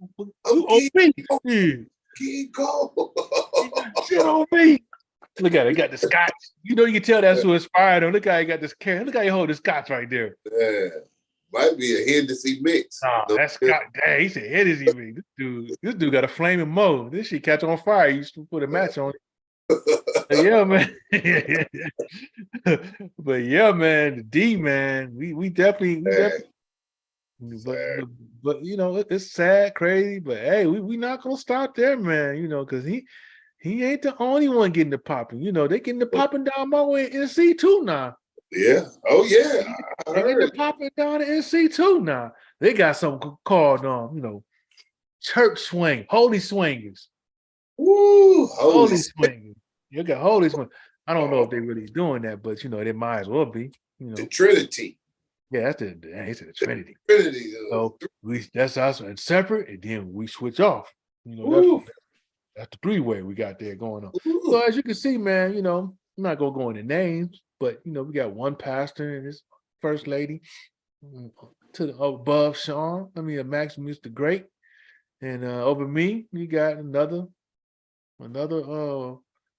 A: You owe me.
B: Keep going.
A: Shit on me. Look at it. He got the scotch. You can tell that's who inspired him. Look how he got this can. Look how he hold the scotch right there.
B: Yeah. Might be a Hennessy mix.
A: That's Scott. Dang, he said Hennessy mix. This dude got a flaming mo. This shit catch on fire. You used to put a match on it. Yeah, man. But yeah, man, the D, man, we definitely but it's sad, crazy, but hey, we not gonna stop there, man, because he ain't the only one getting the popping. They getting the popping down my way in NC too now.
B: Yeah. Oh yeah.
A: They getting the popping down in NC too now. They got something called church swing, holy swingers.
B: Woo, holy
A: swingers. You got holy swingers. I don't know if they really doing that, but they might as well be.
B: The Trinity.
A: Yeah, that's the Trinity.
B: Trinity.
A: So that's us and separate, and then we switch off. That's the 3-way we got there going on. Ooh. So as you can see, man, I'm not gonna go into names, but we got one pastor and his first lady. to the above Sean. I mean, Max Mr. Great. And over me, you got another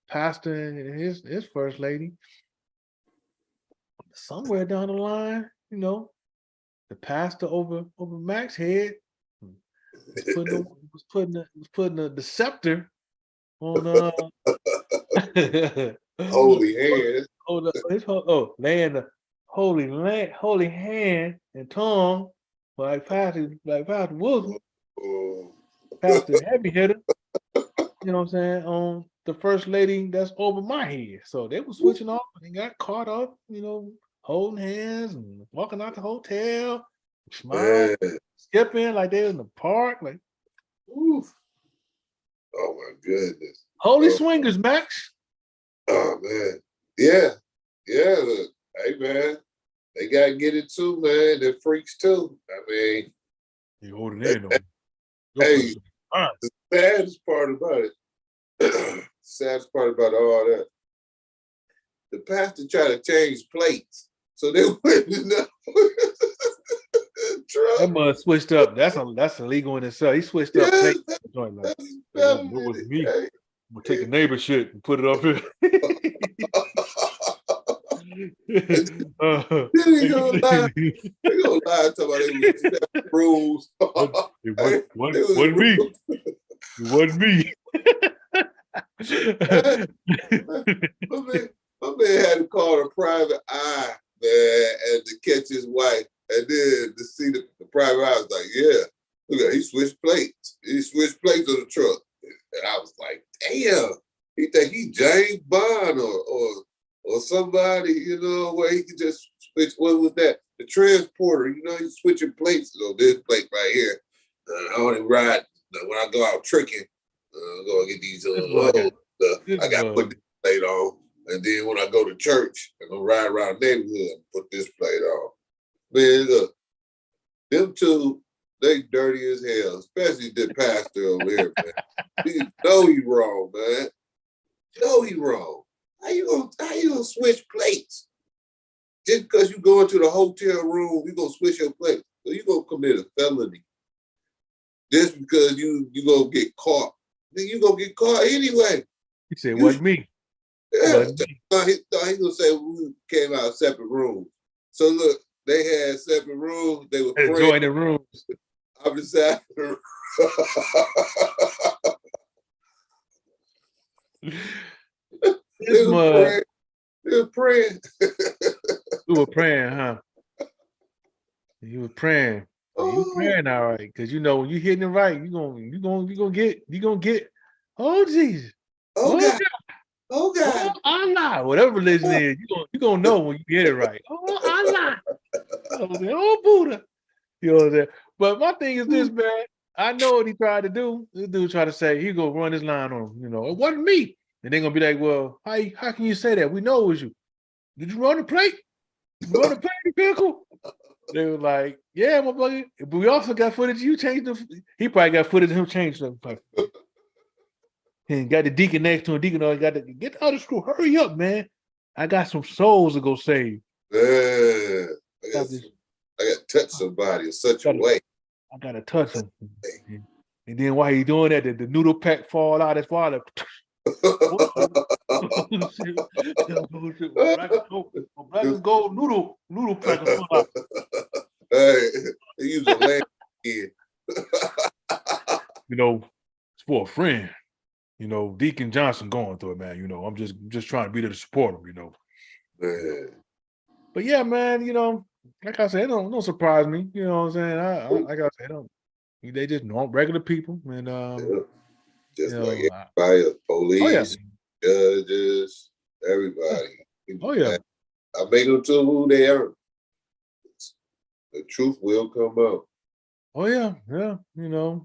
A: pastor and his first lady. Somewhere down the line, the pastor over Max's head was putting the scepter on
B: Holy hands.
A: laying the holy hand and tongue like Pastor Wilson,
B: Oh,
A: Pastor Heavy Hitter. You know what I'm saying? On the first lady that's over my head. So they were switching off and they got caught up, holding hands and walking out the hotel, smiling,
B: man.
A: skipping like they was in the park. Like,
B: Oof. Oh my goodness.
A: holy swingers, Max.
B: Oh man. Yeah. Yeah. Look, hey man. They gotta get it too, man. They're freaks too. I mean,
A: You holding in on
B: hey, the saddest part about it, saddest part about all that, the pastor tried to change plates. So they went in the truck.
A: That mud switched up. That's illegal in itself. He switched up plates. Like, it was me.
B: Hey.
A: I'm gonna take the neighbor shit and put it up here.
B: Then he gonna lie. They gonna lie talking about it was rules.
A: It wasn't me. It wasn't me.
B: My man had to call a private eye, man, and to catch his wife. And then to see the private eye was like, yeah, look at he switched plates. He switched plates on the truck. And I was like, damn, he think he James Bond or somebody, where he could just switch. What was that? The transporter, he's switching plates. This plate right here. I only ride when I go out tricking. Go get these I got to put this plate on. And then when I go to church, I'm going to ride around the neighborhood and put this plate on. Man, look, them two, they dirty as hell, especially the pastor over here, man. He know he wrong, man. Know he wrong. How you gonna switch plates? Just because you go into the hotel room, you gonna switch your plates. So you gonna commit a felony. Just because you gonna get caught. Then you gonna get caught anyway.
A: He said, wasn't me.
B: Yeah. He thought he gonna say we came out of separate rooms. So look, they had separate rooms. They were
A: joining rooms.
B: I'm beside the They were praying.
A: You were praying, huh? You were praying. You were praying, all right. Because when you hitting it right, you gonna get. Oh Jesus!
B: Oh God! Oh God!
A: Oh Allah! Whatever religion is, you gonna know when you get it right. Oh Allah! Oh Buddha! You know what I'm saying? But my thing is this, man. I know what he tried to do. This dude tried to say he gonna run his line on him. It wasn't me. And they're gonna be like, well, how can you say that? We know it was you. Did you run the plate? You run the plate, the vehicle? They were like, yeah, my buddy. But we also got footage. You changed he probably got footage of him change them. And got the deacon next to him. Deacon got to get the other screw. Hurry up, man. I got some souls to go save.
B: I got to touch somebody in such a way.
A: I got to touch him. And then while he doing that, the noodle pack fall out his wallet. Black and gold noodle pack fall out.
B: Hey, they use a land kid.
A: It's for a friend. Deacon Johnson going through it, man. I'm just trying to be there to support him,
B: Man.
A: But yeah, man, like I said, it don't surprise me. You know what I'm saying? Like I said, they just regular people. And
B: just like everybody, police, judges, everybody.
A: Oh yeah.
B: I make them to who they are. The truth will come out.
A: Oh yeah, yeah, and I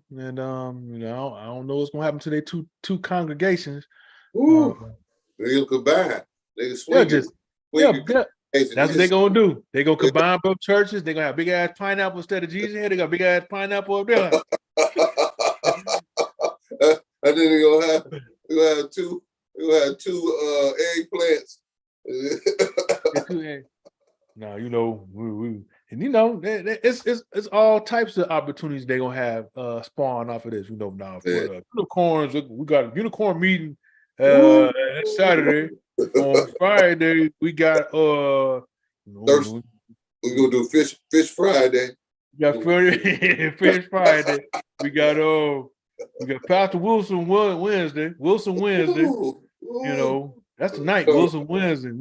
A: don't know what's gonna happen to their two congregations.
B: They'll combine. They swing
A: that's what they're gonna do. They're gonna combine both churches. They're gonna have big ass pineapple instead of Jesus here. They got big ass pineapple up there.
B: And then they're gonna have two eggplants.
A: No, And it's all types of opportunities they're gonna have spawn off of this. Now for unicorns, we got a unicorn meeting this Saturday. On Friday, we got
B: Thursday, we're gonna do fish Friday.
A: We got Fish Friday. We got Pastor Wilson Wednesday. That's the night. Wilson Wednesday.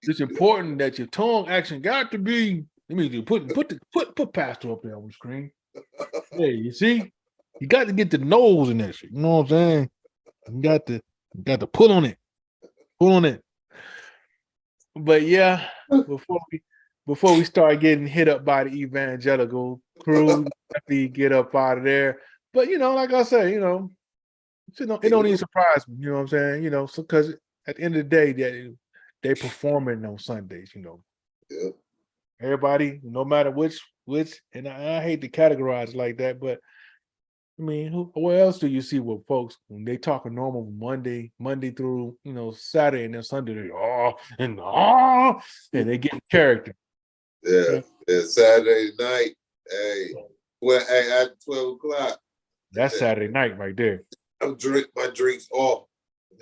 A: It's important that your tongue action got to be. Let me put Pastor up there on the screen. Hey, you see, you got to get the nose in that shit. You know what I'm saying? You got to pull on it. But yeah, before we start getting hit up by the evangelical crew, definitely get up out of there. But like I say, it don't even surprise me. You know what I'm saying? So because at the end of the day, they performing on Sundays.
B: Yeah.
A: Everybody, no matter which, and I hate to categorize it like that, but I mean, what else do you see with folks when they talk a normal Monday through Saturday, and then Sunday and they get in character.
B: Yeah. Saturday night, at 12:00.
A: That's Saturday night right there.
B: I'm drink my drinks off.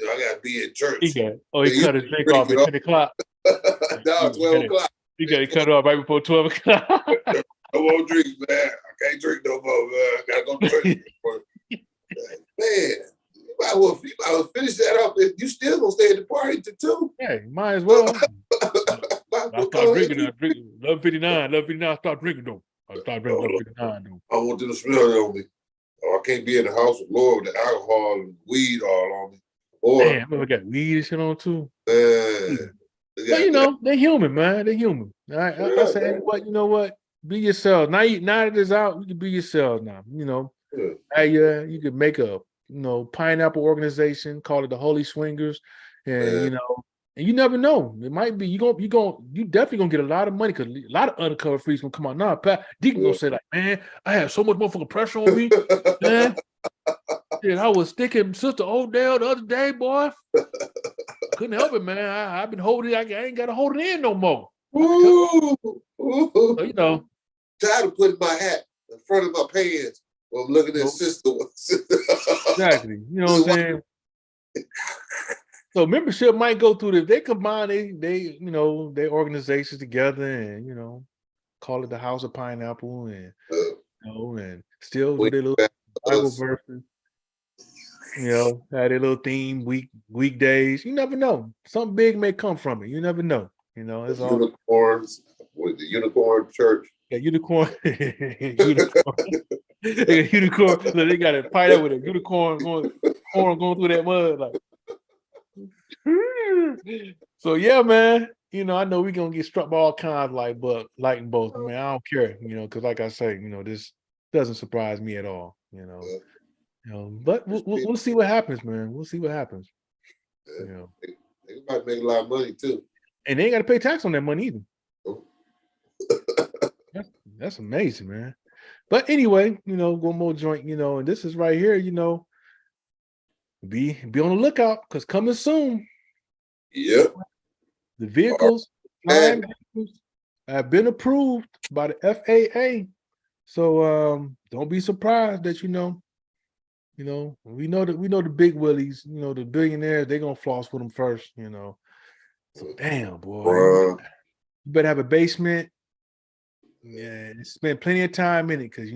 B: I gotta be in church.
A: He cut his drink off at 10 o'clock.
B: No, 12 o'clock.
A: He got to cut it off right before 12 o'clock.
B: I won't drink, man. I can't drink no more, man. I gotta go to church. Man, you might well finish that up. You still gonna stay at the party till 2.
A: Hey, might as well. I start drinking. 11:59. I start drinking though. I start drinking 11:59 though.
B: I want them to smell it on me. I can't be in the house with Lord with the alcohol and weed all on me.
A: Damn, we got weed and shit on too.
B: Man.
A: But they're human, man. They're human. I say, you know what? Be yourself. Now that it's out, you can be yourself now. You could make a pineapple organization, call it the Holy Swingers, and and you never know. It might be you definitely gonna get a lot of money because a lot of undercover freaks gonna come out now. Pat Deacon gonna say like, man, I had so much motherfucking pressure on me, man. Shit, I was sticking Sister Odell the other day, boy. Couldn't help it, man. I've been holding it. I ain't got to hold it in no more. So,
B: tired of putting my hat in front of my pants while I'm looking at Sister.
A: Exactly. You know what I'm saying? So membership might go through this. They combine they their organizations together and call it the House of Pineapple and and still do their little Bible verses. Had their little theme weekdays. You never know. Something big may come from it. You never know. It's all
B: unicorns with the unicorn church.
A: Yeah, unicorn. Unicorn. Look, they got a pineapple with a unicorn going through that mud like. So yeah, man. I know we're gonna get struck by all kinds of lightning bolts. Man, I don't care. Because like I say, this doesn't surprise me at all. But we'll see what happens, man. We'll see what happens.
B: They might make a lot of money too,
A: and they ain't got to pay tax on that money either. That's amazing, man. But anyway, one more joint, and this is right here. Be on the lookout because coming soon.
B: Yep.
A: The vehicles have been approved by the FAA. So don't be surprised that we know the big willies, the billionaires, they're gonna floss with them first, So damn, boy. You better have a basement. Yeah, spend plenty of time in it because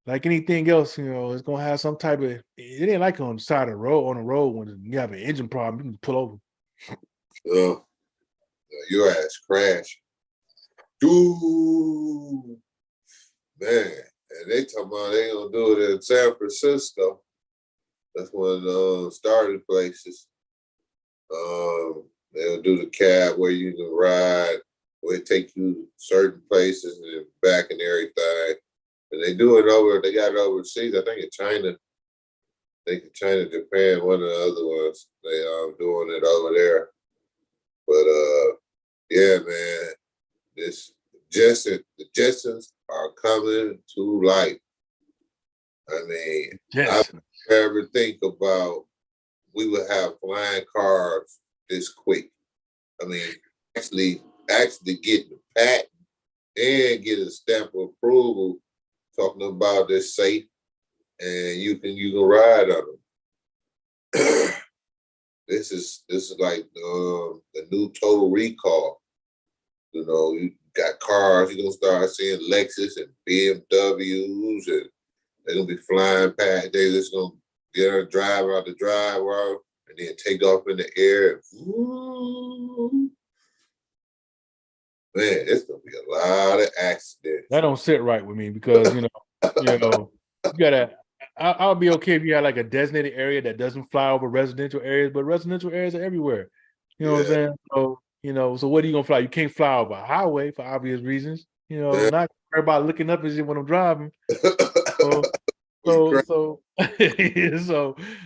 A: like anything else, it's gonna have some type of. It ain't like on the side of the road, when you have an engine problem, you can pull over.
B: Your ass crash. Ooh, man. And they talking about they gonna do it in San Francisco. That's one of the starting places. They'll do the cab where you can ride, where it take you certain places and back and everything. And they do it they got it overseas. I think in China. Japan, one of the other ones. They doing it over there. But yeah, man, the Jetsons are coming to life. I mean, I never think about we would have flying cars this quick. I mean, actually actually getting the patent and get a stamp of approval talking about this safe and you can ride on them. This is like the new Total Recall. You know, you got cars, you're gonna start seeing Lexus and BMWs, and they're gonna be flying past. They just gonna get her drive out the driveway and then take off in the air. Woo. Man, it's gonna be a lot of accidents.
A: That don't sit right with me because you gotta. I'll be okay if you had like a designated area that doesn't fly over residential areas, but residential areas are everywhere. You know what I'm saying? So so what are you gonna fly? You can't fly over a highway for obvious reasons. Not everybody looking up and shit when I'm driving. So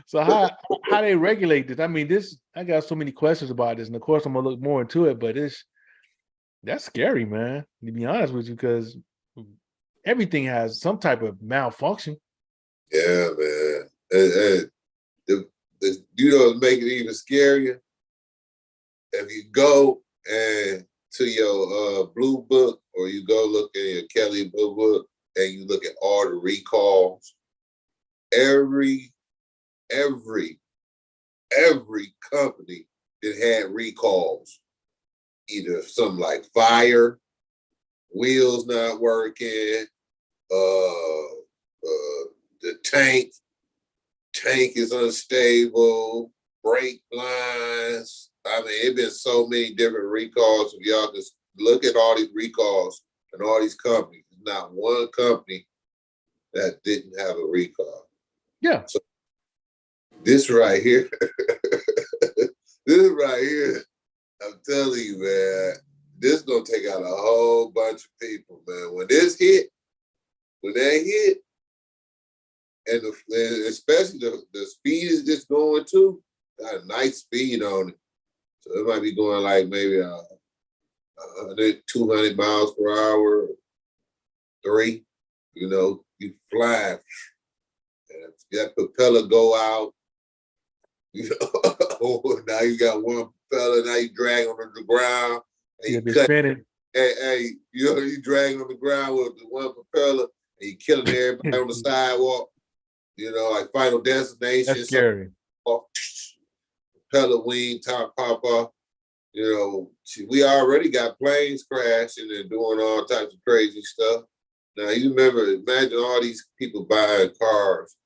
A: so how they regulate this? I mean, I got so many questions about this, and of course I'm gonna look more into it, but that's scary, man, to be honest with you, because everything has some type of malfunction.
B: Yeah, man. And make it even scarier. If you go to your Blue Book, or you go look in your Kelly Blue Book, and you look at all the recalls, every company that had recalls, either something like fire, wheels not working, the tank is unstable, brake lines. I mean, it's been so many different recalls. If y'all just look at all these recalls and all these companies, not one company that didn't have a recall.
A: Yeah.
B: So this right here, I'm telling you, man, this is gonna take out a whole bunch of people, man. When that hit, and especially the speed is just going too, got a nice speed on it. So it might be going like maybe 100, 200 miles per hour, 3, you fly. And that propeller go out, now you got one propeller, now you drag on the ground. And you cut,
A: spinning.
B: Hey, you dragging on the ground with the one propeller, and you killing everybody on the sidewalk. Like Final Destination.
A: That's scary.
B: Propeller wing, top pop off. We already got planes crashing and doing all types of crazy stuff. Now imagine all these people buying cars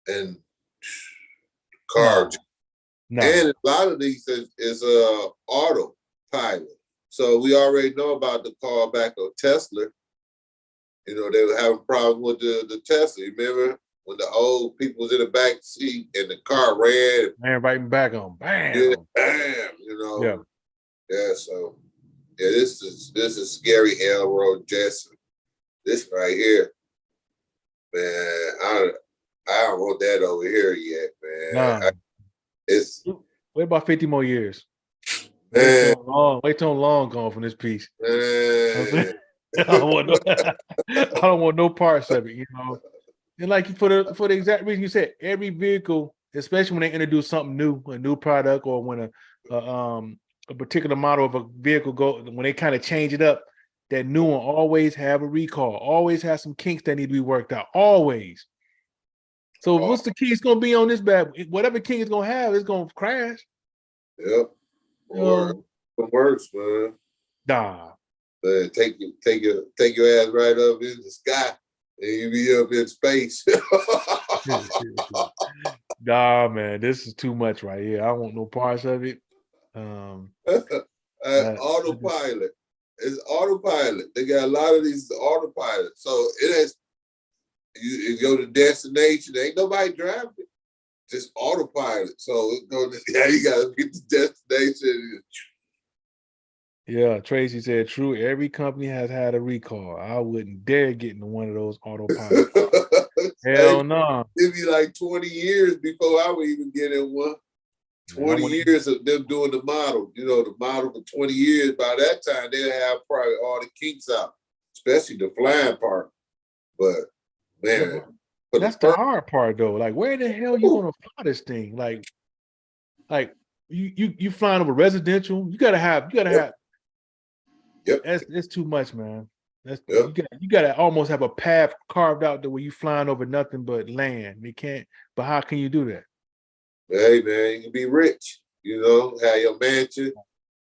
B: and cars.
A: No.
B: And a lot of these is autopilot. So we already know about the callback of Tesla. They were having problems with the Tesla. Remember when the old people was in the back seat and the car ran
A: right back on, bam,
B: yeah, bam, yeah. So this is scary, Elroy Jesse. This right here, man. I don't want that over here yet, man.
A: Wait about 50 more years.
B: Man.
A: Wait till I'm long gone from this piece.
B: Man.
A: I don't want no parts of it, And like for the exact reason you said, every vehicle, especially when they introduce something new, a new product, or when a particular model of a vehicle when they kind of change it up, that new one always have a recall, always has some kinks that need to be worked out, always. So what's the key? It's gonna be on this bad. Whatever key it's gonna have, it's gonna crash.
B: Yep. Or it works, man.
A: Nah.
B: Take your ass right up in the sky, and you be up in space.
A: Nah, man, this is too much right here. I don't want no parts of it.
B: Autopilot. It's autopilot. They got a lot of these autopilot. So it has. You go to destination. Ain't nobody driving it. Just autopilot. So you gotta get to destination.
A: Yeah, Tracy said true. Every company has had a recall. I wouldn't dare get into one of those autopilot. Hell no.
B: It'd be like 20 years before I would even get in one. 20 years of them doing the model. The model for 20 years. By that time, they'll have probably all the kinks out, especially the flying part. But man,
A: that's the hard part though. Like, where the hell you gonna fly this thing? Like you flying over residential. You gotta have
B: Yep.
A: It's too much, man. That's
B: Yep.
A: you gotta almost have a path carved out the way you flying over nothing but land. You can't, but how can you do that?
B: Hey man, you can be rich. You know, have your mansion,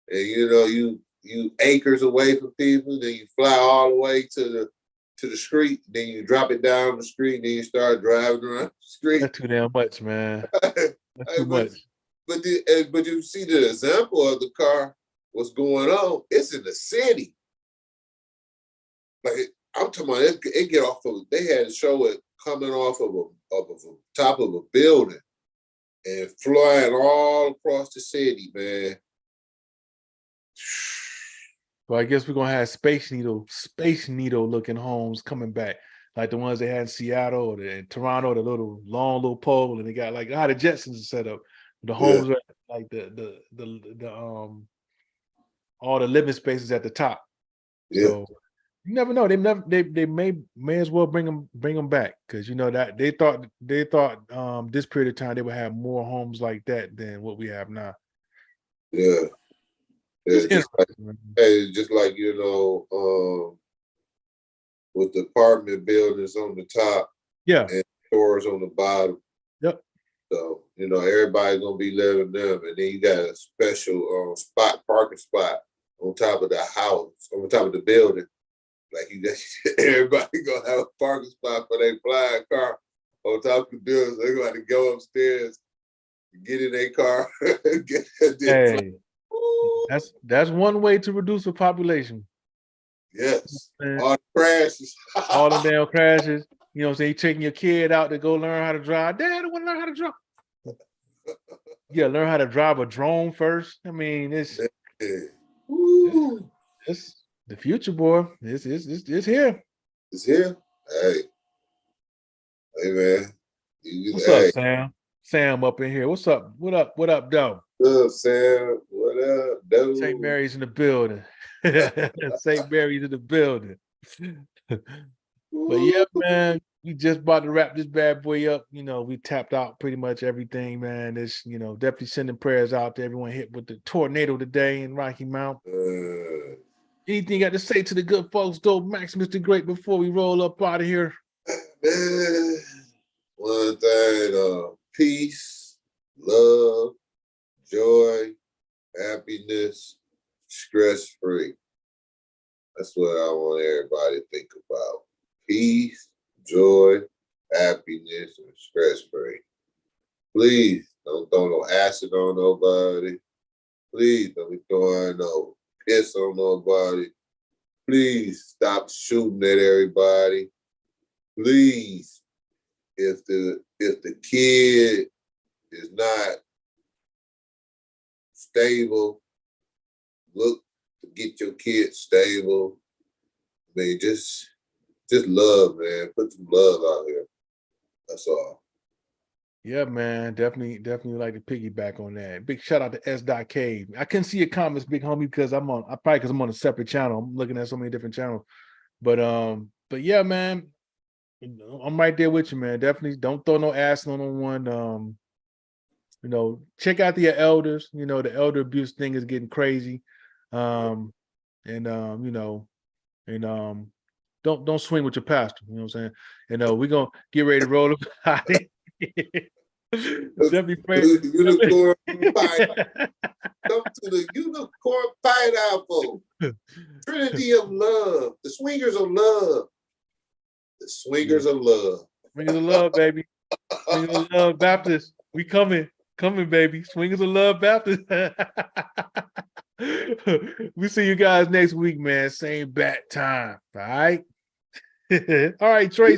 B: and you know you acres away from people. Then you fly all the way to the street. Then you drop it down the street. Then you start driving around the street.
A: That's too damn much, man. That's too
B: but
A: much.
B: but you see the example of the car. What's going on? It's in the city. Like I'm talking about, it get off of. They had to show it coming off of a top of a building and flying all across the city, man.
A: Well, I guess we're gonna have space needle looking homes coming back, like the ones they had in Seattle or in Toronto, the long little pole, and they got like how the Jetsons are set up. The
B: Yeah,
A: homes are like the all the living spaces at the top.
B: yeah,
A: So you never know. They may as well bring them back, because you know that they thought this period of time they would have more homes like that than what we have now.
B: yeah, yeah.
A: Just interesting, man.
B: Just like with the apartment buildings on the top
A: Yeah.
B: and stores on the bottom.
A: Yep.
B: So everybody's gonna be living them, and then you got a special parking spot on top of the house, on top of the building. Like you got everybody gonna have a parking spot for their flying car on top of the building. So they're gonna have to go upstairs, get in their car,
A: Hey, that's one way to reduce the population.
B: yes,
A: Man,
B: all the crashes.
A: all the damn crashes. You know what I'm saying? You taking your kid out to go learn how to drive. Dad, I want to learn how to drive. Yeah, learn how to drive a drone first. I mean, it's the future, boy. It's here.
B: It's here. Hey man.
A: What's up,
B: Hey,
A: Sam? Sam up in here. What's up? What up? What up, though?
B: what's up, Sam? What up,
A: St.
B: dude?
A: Mary's in the building. St. Mary's in the building. But yeah, man, we just about to wrap this bad boy up. You know, we tapped out pretty much everything, man. It's, definitely sending prayers out to everyone hit with the tornado today in Rocky Mount. Anything you got to say to the good folks, though, Max, Mr. Great, before we roll up out of here?
B: Man, one thing, peace, love, joy, happiness, stress-free. That's what I want everybody to think about. Peace, joy, happiness, and stress-free. Please don't throw no acid on nobody. Please don't be throwing no piss on nobody. Please stop shooting at everybody. Please, if the kid is not stable, look to get your kid stable. I mean, just love, man. Put some love out here. That's all.
A: Yeah, man, definitely like to piggyback on that. Big shout out to S.K. I couldn't see your comments, big homie, because I'm on a separate channel. I'm looking at so many different channels. But yeah, man, I'm right there with you, man. Definitely don't throw no ass on no one. Check out your elders. The elder abuse thing is getting crazy. Don't swing with your pastor. You know what I'm saying? And we're gonna get ready to roll up. Definitely pray.
B: Unicorn pineapple. Come to the unicorn pineapple. Trinity of love. The swingers of love. The swingers of love.
A: Swingers of love, baby. Swingers of love Baptist. We coming, baby. Swingers of love Baptist. We see you guys next week, man. Same bat time. All right. All right, Trace.